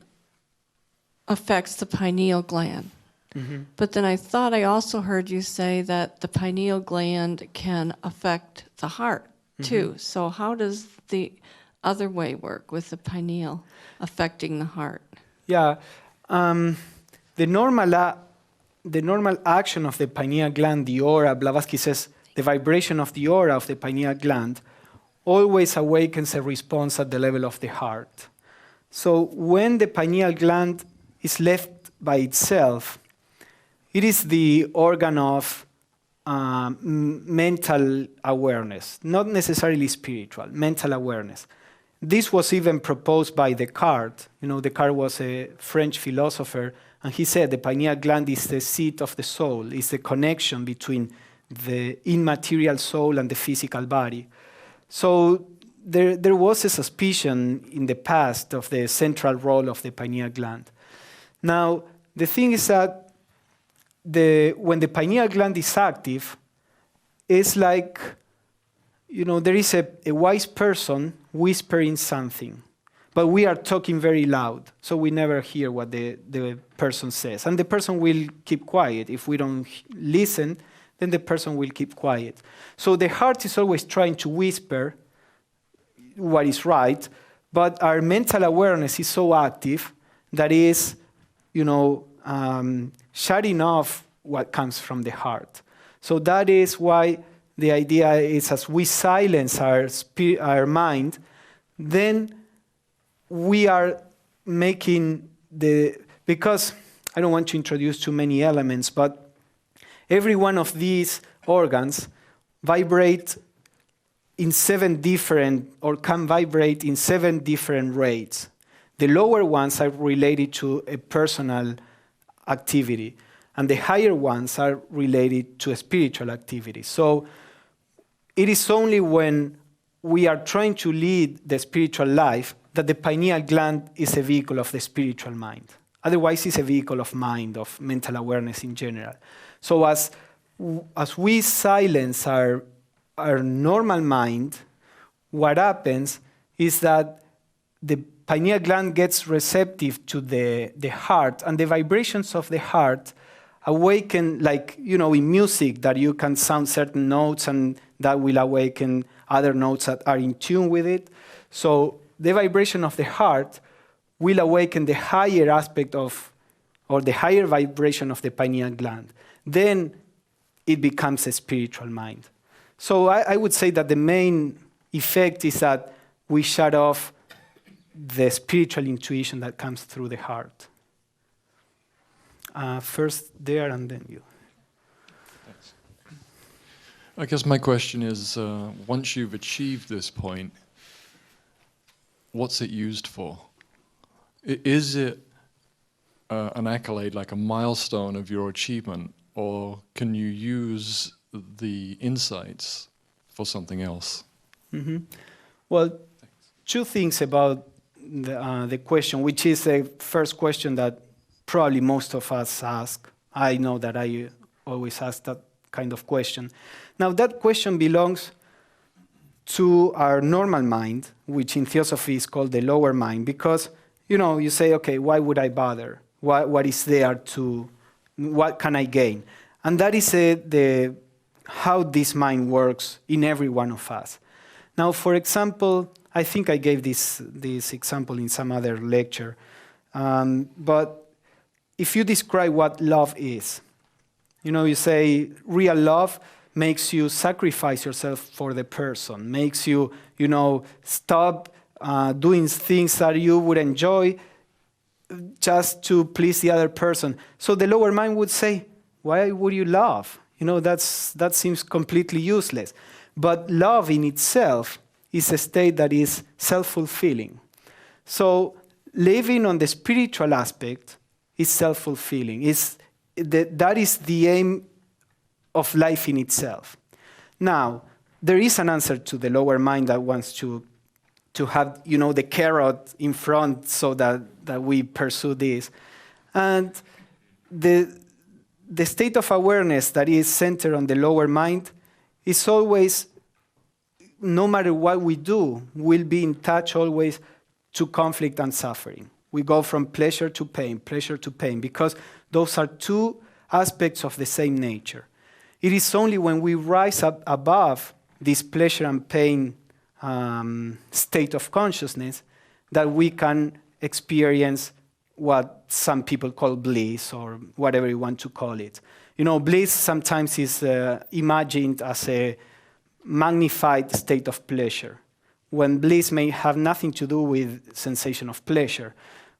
affects the pineal gland? Mm-hmm. But then I thought I also heard you say that the pineal gland can affect the heart too. Mm-hmm. So how does the other way work with the pineal affecting the heart? Yeah, the normal action of the pineal gland, the aura, Blavatsky says, the vibration of the aura of the pineal gland, always awakens a response at the level of the heart. So when the pineal gland is left by itself, it is the organ of mental awareness, not necessarily spiritual, mental awareness. This was even proposed by Descartes. Descartes was a French philosopher, and he said the pineal gland is the seat of the soul, is the connection between the immaterial soul and the physical body. So there was a suspicion in the past of the central role of the pineal gland. Now, the thing is that when the pineal gland is active, it's like, there is a wise person whispering something, but we are talking very loud, so we never hear what the person says. And the person will keep quiet. If we don't listen, then the person will keep quiet. So the heart is always trying to whisper what is right, but our mental awareness is so active that is, shutting off what comes from the heart. So that is why the idea is, as we silence our mind, then we are making because I don't want to introduce too many elements, but every one of these organs vibrate in 7 different, or can vibrate in 7 different rates. The lower ones are related to a personal activity, and the higher ones are related to a spiritual activity. So it is only when we are trying to lead the spiritual life that the pineal gland is a vehicle of the spiritual mind. Otherwise, it's a vehicle of mind, of mental awareness in general. So as we silence our normal mind, what happens is that the pineal gland gets receptive to the heart, and the vibrations of the heart awaken, like, in music, that you can sound certain notes and that will awaken other notes that are in tune with it. So the vibration of the heart will awaken the higher aspect of, or the higher vibration of the pineal gland. Then it becomes a spiritual mind. So I would say that the main effect is that we shut off the spiritual intuition that comes through the heart. First there and then you. Thanks. I guess my question is, once you've achieved this point, what's it used for? Is it an accolade, like a milestone of your achievement, or can you use the insights for something else? Mm-hmm. Well, two things about the question, which is the first question that probably most of us ask. I know that I always ask that kind of question. Now, that question belongs to our normal mind, which in Theosophy is called the lower mind, because, you say, okay, why would I bother? What is there what can I gain? And that is how this mind works in every one of us. Now, for example, I think I gave this example in some other lecture, but if you describe what love is, you say real love makes you sacrifice yourself for the person, makes you, stop doing things that you would enjoy just to please the other person. So the lower mind would say, why would you love? That seems completely useless. But love in itself is a state that is self-fulfilling. So living on the spiritual aspect is self-fulfilling. That is the aim of life in itself. Now, there is an answer to the lower mind that wants to have, the carrot in front so that we pursue this. And the state of awareness that is centered on the lower mind is always, no matter what we do, will be in touch always to conflict and suffering. We go from pleasure to pain, because those are two aspects of the same nature. It is only when we rise up above this pleasure and pain state of consciousness that we can experience what some people call bliss, or whatever you want to call it. Bliss sometimes is imagined as a magnified state of pleasure, when bliss may have nothing to do with sensation of pleasure.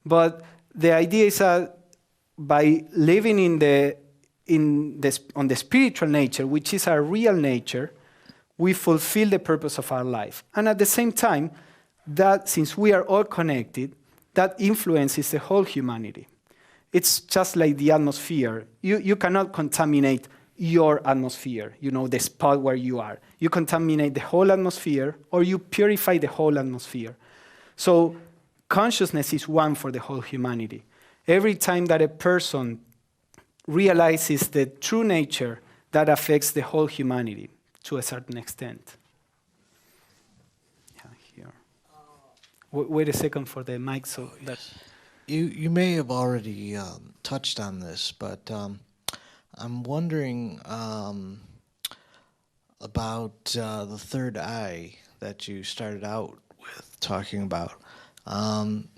But the idea is that by living on the spiritual nature, which is our real nature, we fulfill the purpose of our life. And at the same time, that since we are all connected, that influences the whole humanity. It's just like the atmosphere. You cannot contaminate your atmosphere, the spot where you are. You contaminate the whole atmosphere, or you purify the whole atmosphere. So consciousness is one for the whole humanity. Every time that a person realizes the true nature, that affects the whole humanity to a certain extent. Yeah, here. Wait a second for the mic. So that You may have already touched on this, but I'm wondering about the third eye that you started out with talking about. I'm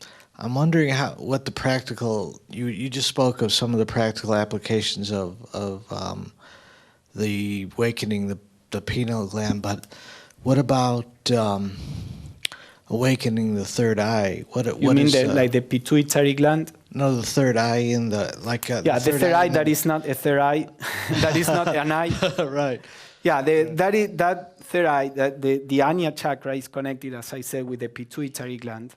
wondering what the practical. You just spoke of some of the practical applications of the awakening the pineal gland, but what about awakening the third eye? You mean like the pituitary gland? No, the third eye in the the third eye that is not a third eye, that is not an eye. Right. Yeah, that third eye, the Anya chakra is connected, as I said, with the pituitary gland.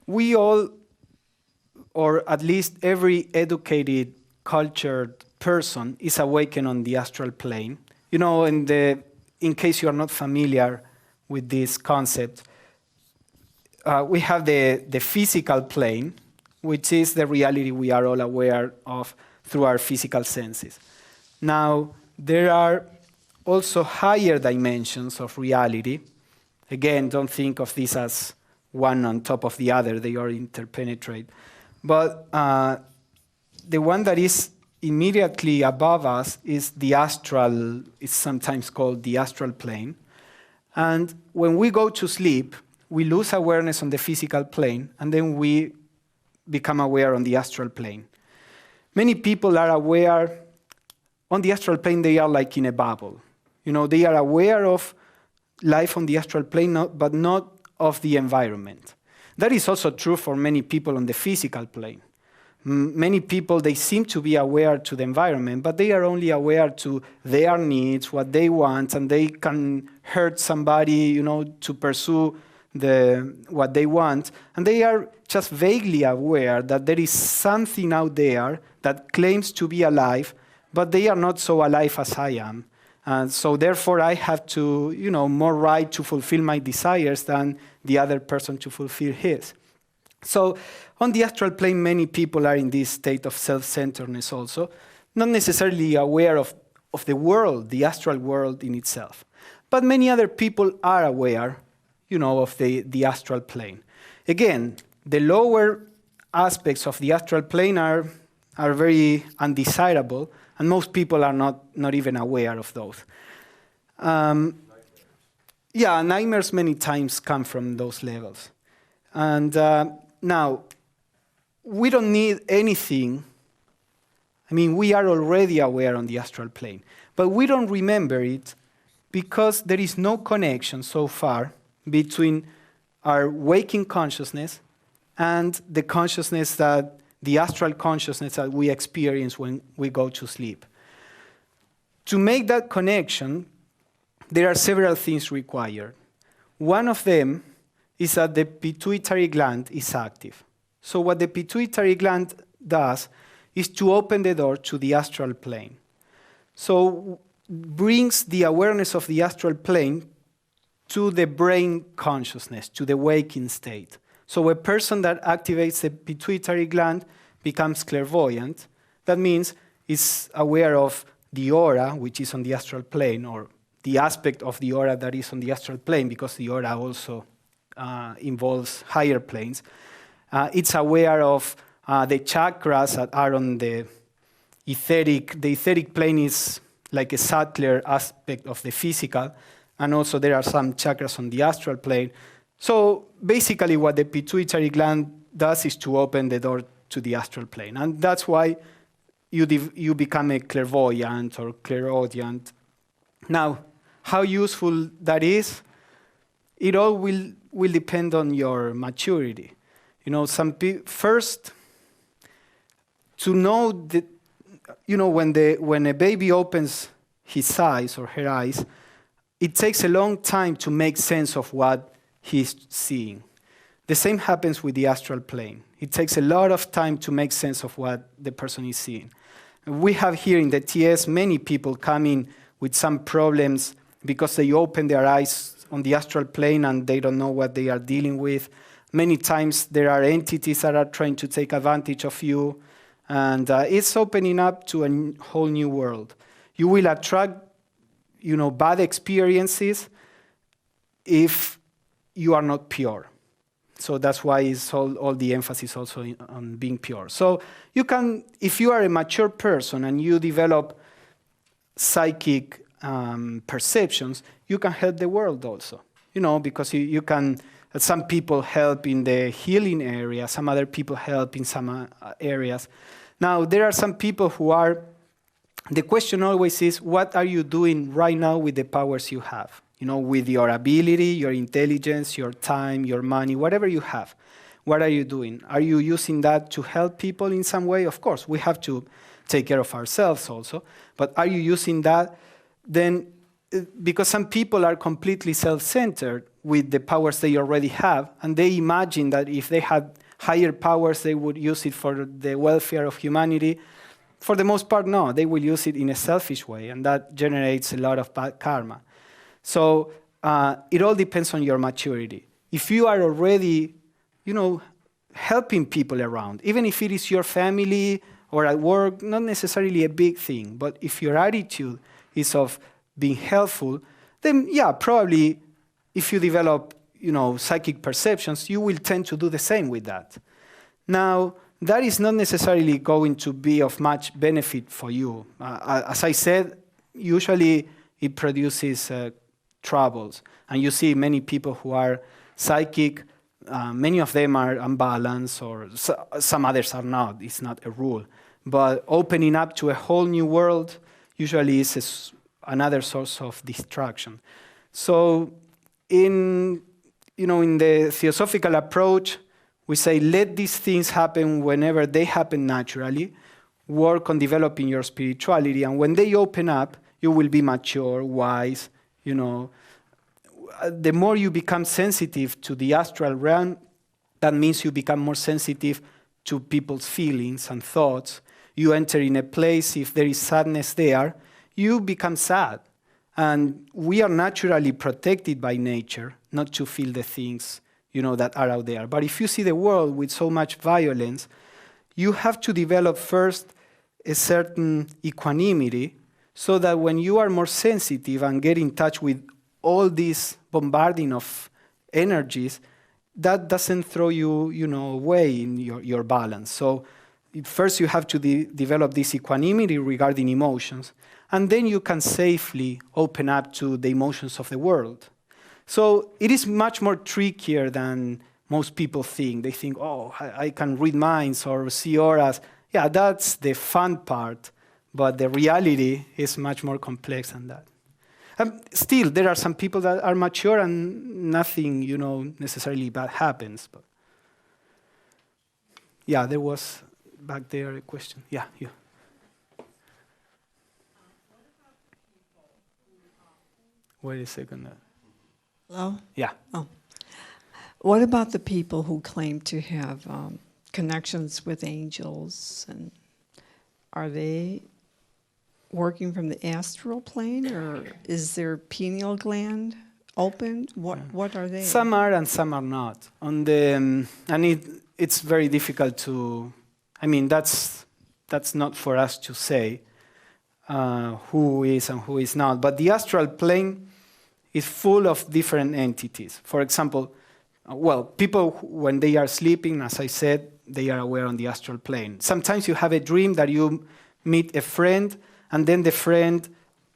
We all, or at least every educated, cultured person, is awakened on the astral plane. In case you are not familiar with this concept, we have the physical plane, which is the reality we are all aware of through our physical senses. Now, there are also higher dimensions of reality. Again, don't think of this as one on top of the other, they are interpenetrate. But the one that is immediately above us is the astral, it's sometimes called the astral plane. And when we go to sleep, we lose awareness on the physical plane, and then we become aware on the astral plane. Many people are aware, on the astral plane they are like in a bubble. They are aware of life on the astral plane, but not of the environment. That is also true for many people on the physical plane. Many people, they seem to be aware to the environment, but they are only aware to their needs, what they want, and they can hurt somebody, to pursue what they want. And they are just vaguely aware that there is something out there that claims to be alive, but they are not so alive as I am. And so therefore I have to, more right to fulfill my desires than the other person to fulfill his. So on the astral plane, many people are in this state of self-centeredness also, not necessarily aware of the world, the astral world in itself. But many other people are aware, of the astral plane. Again, the lower aspects of the astral plane are very undesirable, and most people are not even aware of those. Nightmares many times come from those levels. And now, we don't need anything. We are already aware on the astral plane, but we don't remember it because there is no connection so far between our waking consciousness and the consciousness the astral consciousness that we experience when we go to sleep. To make that connection, there are several things required. One of them is that the pituitary gland is active. So what the pituitary gland does is to open the door to the astral plane. So brings the awareness of the astral plane to the brain consciousness, to the waking state. So a person that activates the pituitary gland becomes clairvoyant. That means is aware of the aura, which is on the astral plane, or the aspect of the aura that is on the astral plane, because the aura also involves higher planes. It's aware of the chakras that are on the etheric. The etheric plane is like a subtler aspect of the physical, and also there are some chakras on the astral plane. So basically what the pituitary gland does is to open the door to the astral plane. And that's why, you become a clairvoyant or clairaudient. Now, how useful that is, it all will depend on your maturity. First, to know that, when a baby opens his eyes or her eyes, it takes a long time to make sense of what he's seeing. The same happens with the astral plane. It takes a lot of time to make sense of what the person is seeing. We have here in the TS many people coming with some problems because they open their eyes on the astral plane and they don't know what they are dealing with. Many times there are entities that are trying to take advantage of you, and it's opening up to a whole new world. You will attract, bad experiences if you are not pure. So that's why it's all the emphasis also on being pure. So you can, if you are a mature person and you develop psychic perceptions, you can help the world also. Because you can, some people help in the healing area, some other people help in some areas. Now, there are some people who are, the question always is, what are you doing right now with the powers you have? With your ability, your intelligence, your time, your money, whatever you have. What are you doing? Are you using that to help people in some way? Of course, we have to take care of ourselves also. But are you using that? Then, because some people are completely self-centered with the powers they already have, and they imagine that if they had higher powers, they would use it for the welfare of humanity. For the most part, no. They will use it in a selfish way, and that generates a lot of bad karma. So it all depends on your maturity. If you are already, helping people around, even if it is your family or at work, not necessarily a big thing, but if your attitude is of being helpful, then yeah, probably if you develop, psychic perceptions, you will tend to do the same with that. Now, that is not necessarily going to be of much benefit for you. As I said, usually it produces troubles. And you see many people who are psychic, many of them are unbalanced, or some others are not. It's not a rule. But opening up to a whole new world usually is another source of distraction. So in the Theosophical approach, we say, let these things happen whenever they happen naturally. Work on developing your spirituality. And when they open up, you will be mature, wise. The more you become sensitive to the astral realm, that means you become more sensitive to people's feelings and thoughts. You enter in a place, if there is sadness there, you become sad. And we are naturally protected by nature not to feel the things, that are out there. But if you see the world with so much violence, you have to develop first a certain equanimity so that when you are more sensitive and get in touch with all this bombarding of energies, that doesn't throw you, away in your balance. So first you have to develop this equanimity regarding emotions, and then you can safely open up to the emotions of the world. So it is much more trickier than most people think. They think, I can read minds or see auras. Yeah, that's the fun part, but the reality is much more complex than that. Still, there are some people that are mature and nothing, necessarily bad happens. But yeah, there was back there a question. Yeah, you. Wait a second. Hello? Yeah. Oh. What about the people who claim to have connections with angels? And are they working from the astral plane, or is their pineal gland open? What are they? Some are and some are not. And it's very difficult to. That's not for us to say who is and who is not. But the astral plane is full of different entities. For example, people when they are sleeping, as I said, they are aware on the astral plane. Sometimes you have a dream that you meet a friend, and then the friend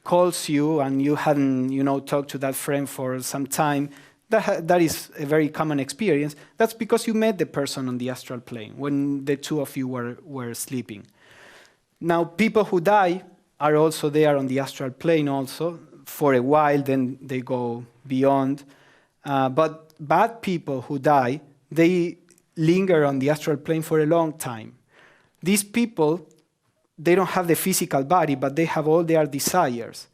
calls you, and you hadn't, talked to that friend for some time. That is a very common experience. That's because you met the person on the astral plane when the two of you were sleeping. Now, people who die are also there on the astral plane also for a while, then they go beyond. But bad people who die, they linger on the astral plane for a long time. These people, they don't have the physical body, but they have all their desires.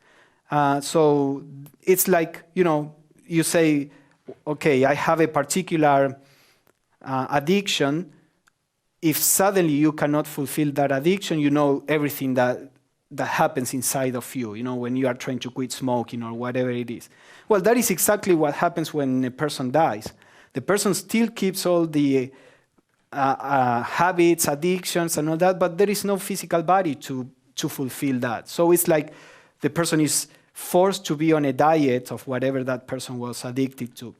So it's like, you say, okay, I have a particular addiction. If suddenly you cannot fulfill that addiction, you know everything that happens inside of you, when you are trying to quit smoking or whatever it is. Well, that is exactly what happens when a person dies. The person still keeps all the habits, addictions, and all that, but there is no physical body to fulfill that. So it's like the person is forced to be on a diet of whatever that person was addicted to.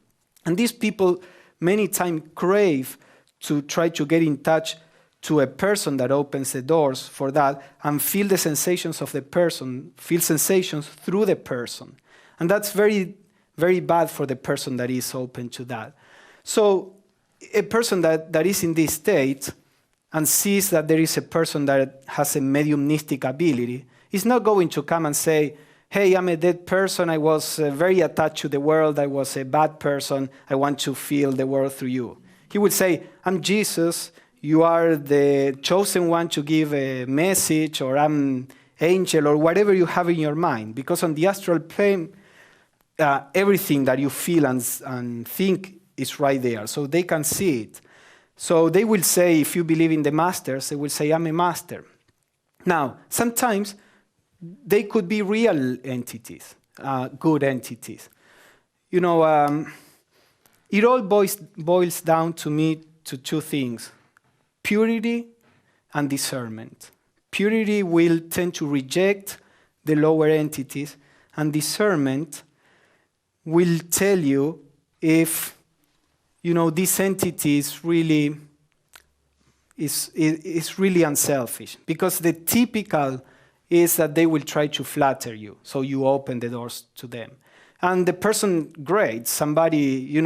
And these people many times crave to try to get in touch to a person that opens the doors for that and feel the sensations of the person, feel sensations through the person. And that's very, very bad for the person that is open to that. So a person that is in this state and sees that there is a person that has a mediumistic ability is not going to come and say, hey, I'm a dead person, I was very attached to the world, I was a bad person, I want to feel the world through you. He would say, I'm Jesus, you are the chosen one to give a message, or I'm angel, or whatever you have in your mind. Because on the astral plane, everything that you feel and think is right there, so they can see it. So they will say, if you believe in the masters, they will say, I'm a master. Now, sometimes they could be real entities, good entities. It all boils down to me to two things: purity and discernment. Purity will tend to reject the lower entities, and discernment will tell you if this entity is really unselfish. Because the typical is that they will try to flatter you, so you open the doors to them. And the person, great, somebody,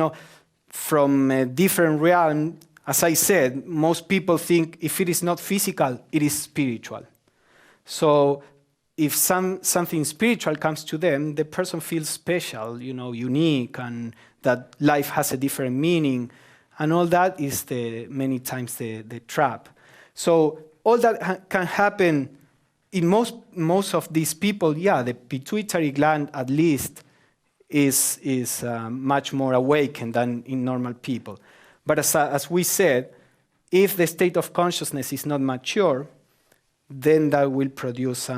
from a different realm, as I said, most people think if it is not physical, it is spiritual. So if something spiritual comes to them, the person feels special, unique, and that life has a different meaning. And all that is many times the trap. So all that can happen in most of these people. Yeah, the pituitary gland at least is much more awakened than in normal people. But as we said, if the state of consciousness is not mature, then that will produce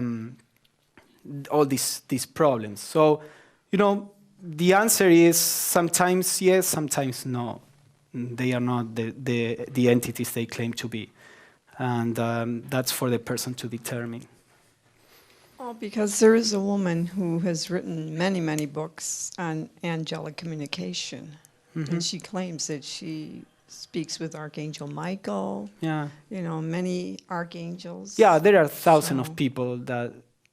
all these problems. So, the answer is sometimes yes, sometimes no. They are not the entities they claim to be. And that's for the person to determine. Well, because there is a woman who has written many, many books on angelic communication. Mm-hmm. And she claims that she speaks with Archangel Michael. Yeah. Many archangels. Yeah, there are thousands of people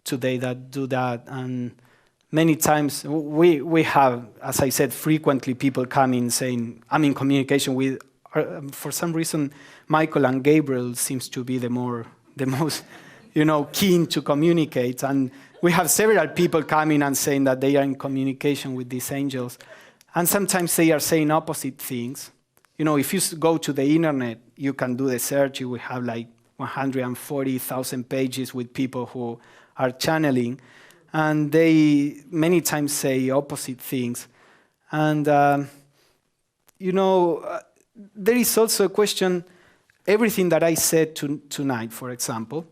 today that do that. And many times we have, as I said, frequently people coming saying, I'm in communication with, for some reason, Michael and Gabriel seems to be the most, keen to communicate. And we have several people coming and saying that they are in communication with these angels. And sometimes they are saying opposite things. If you go to the internet, you can do the search. You will have like 140,000 pages with people who are channeling. And they many times say opposite things. And, there is also a question, everything that I said tonight, for example,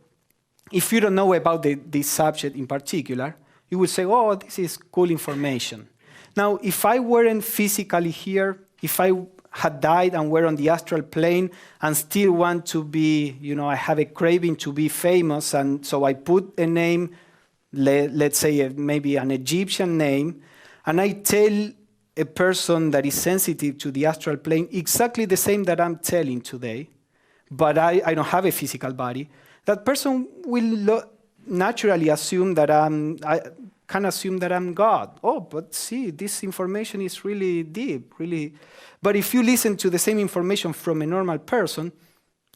if you don't know about this subject in particular, you would say, oh, this is cool information. Now, if I weren't physically here, if I had died and were on the astral plane and still want to be, I have a craving to be famous, and so I put a name, let's say maybe an Egyptian name, and I tell a person that is sensitive to the astral plane exactly the same that I'm telling today, but I don't have a physical body, that person will naturally assume that I can assume that I'm God. Oh, but see, this information is really deep, really. But if you listen to the same information from a normal person,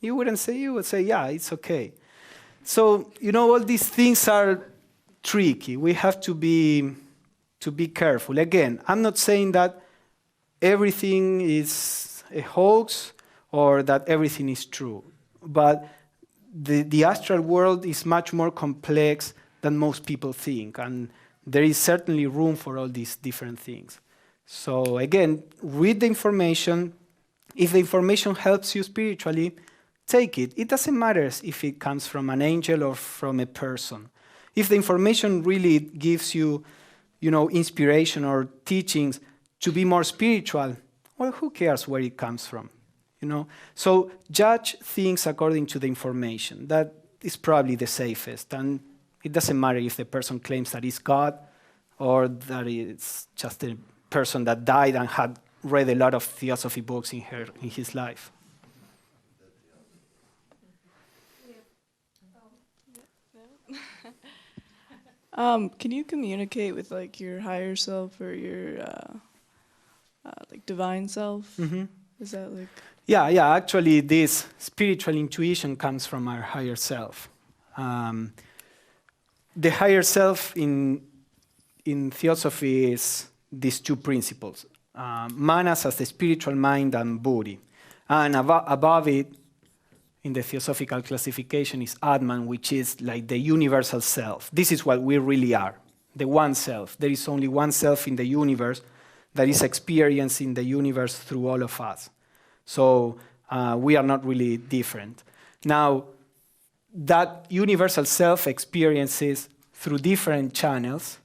you would say, yeah, it's okay. So, all these things are tricky. We have to be careful. Again, I'm not saying that everything is a hoax or that everything is true. But the astral world is much more complex than most people think. And there is certainly room for all these different things. So again, read the information. If the information helps you spiritually, take it. It doesn't matter if it comes from an angel or from a person. If the information really gives you, inspiration or teachings to be more spiritual, well, who cares where it comes from? So judge things according to the information. That is probably the safest. And it doesn't matter if the person claims that it's God or that it's just a person that died and had read a lot of theosophy books in his life. Can you communicate with your higher self or your divine self? Mm-hmm. Is that Yeah. Actually, this spiritual intuition comes from our higher self. The higher self in Theosophy is these two principles: manas as the spiritual mind and buddhi, and above it, in the Theosophical classification, is Atman, which is like the universal self. This is what we really are, the one self. There is only one self in the universe that is experiencing the universe through all of us. So we are not really different. Now, that universal self experiences through different channels.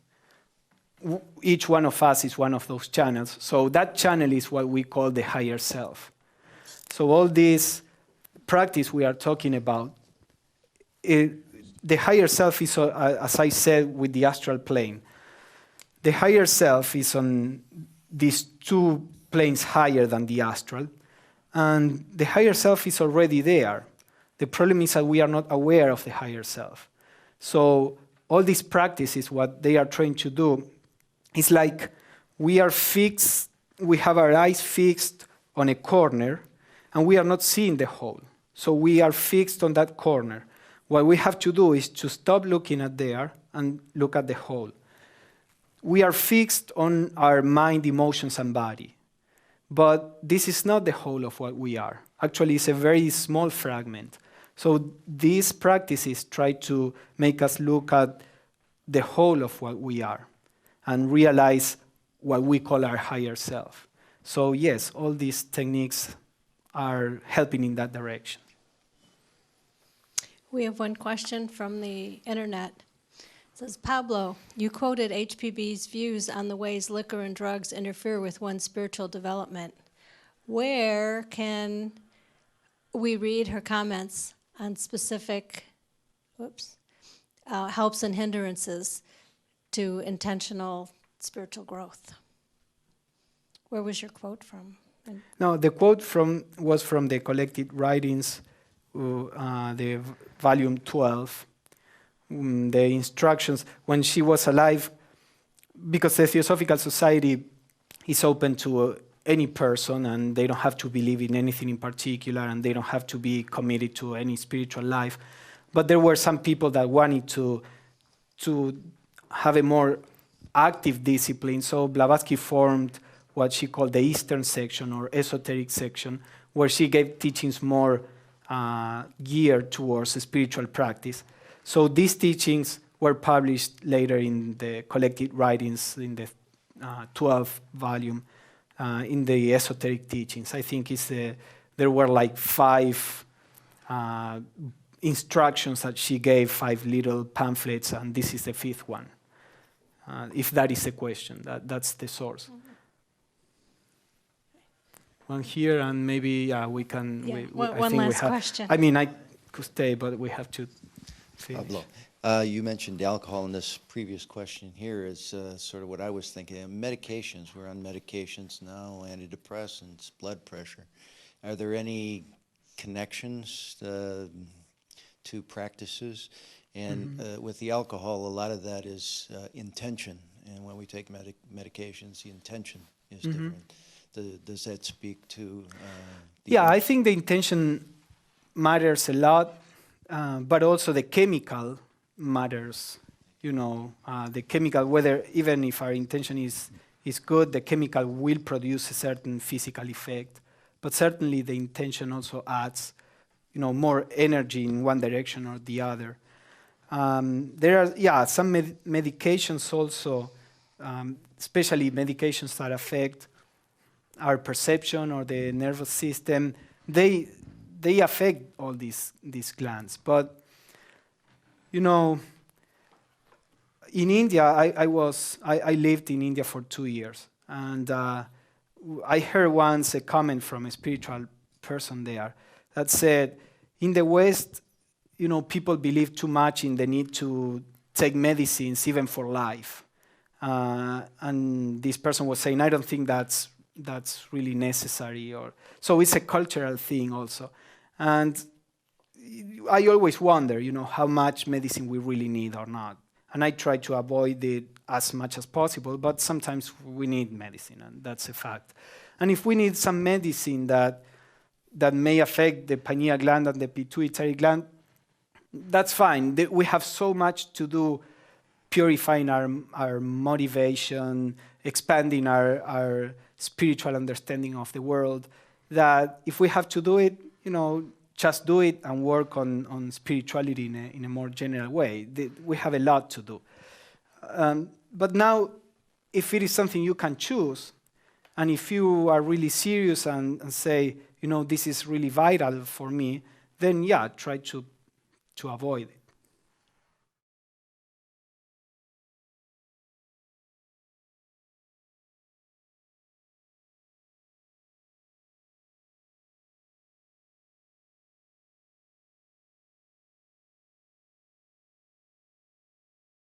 Each one of us is one of those channels. So that channel is what we call the higher self. So all this practice we are talking about, the higher self is, as I said, with the astral plane. The higher self is on these two planes higher than the astral, and the higher self is already there. The problem is that we are not aware of the higher self. So all these practices, what they are trying to do, is like we are fixed, we have our eyes fixed on a corner, and we are not seeing the whole. So we are fixed on that corner. What we have to do is to stop looking at there and look at the whole. We are fixed on our mind, emotions, and body. But this is not the whole of what we are. Actually, it's a very small fragment. So these practices try to make us look at the whole of what we are and realize what we call our higher self. So yes, all these techniques are helping in that direction. We have one question from the internet. It says, Pablo, you quoted HPB's views on the ways liquor and drugs interfere with one's spiritual development. Where can we read her comments on specific helps and hindrances to intentional spiritual growth? Where was your quote from? No, the quote was from the collected writings, the volume 12. The instructions when she was alive, because the Theosophical Society is open to any person, and they don't have to believe in anything in particular, and they don't have to be committed to any spiritual life. But there were some people that wanted to have a more active discipline. So Blavatsky formed what she called the Eastern section or esoteric section, where she gave teachings more geared towards spiritual practice. So these teachings were published later in the collected writings in the 12th volume, in the esoteric teachings. I think there were like 5 instructions that she gave, 5 little pamphlets, and this is the 5th one. If that is the question, that's the source. Mm-hmm. One here, and maybe we can. Yeah. I One think last question. I mean, I could stay, but we have to finish. Pablo, you mentioned alcohol in this previous question here is sort of what I was thinking. Medications, we're on medications now, antidepressants, blood pressure. Are there any connections to practices? And with the alcohol, a lot of that is intention. And when we take medications, the intention is different. Does that speak to... I think the intention matters a lot. but also the chemical matters. The chemical, whether even if our intention is good, the chemical will produce a certain physical effect. But certainly the intention also adds, more energy in one direction or the other. There are, some medications also, especially medications that affect our perception or the nervous system. They affect all these glands. But, in India, I lived in India for 2 years. And I heard once a comment from a spiritual person there that said, in the West, people believe too much in the need to take medicines even for life. And this person was saying, I don't think that's really necessary. So it's a cultural thing also. And I always wonder, how much medicine we really need or not. And I try to avoid it as much as possible, but sometimes we need medicine, and that's a fact. And if we need some medicine that may affect the pineal gland and the pituitary gland, that's fine. We have so much to do purifying our motivation, expanding our spiritual understanding of the world, that if we have to do it, just do it and work on spirituality in a more general way. We have a lot to do. But now, if it is something you can choose, and if you are really serious and say, this is really vital for me, then try to avoid it.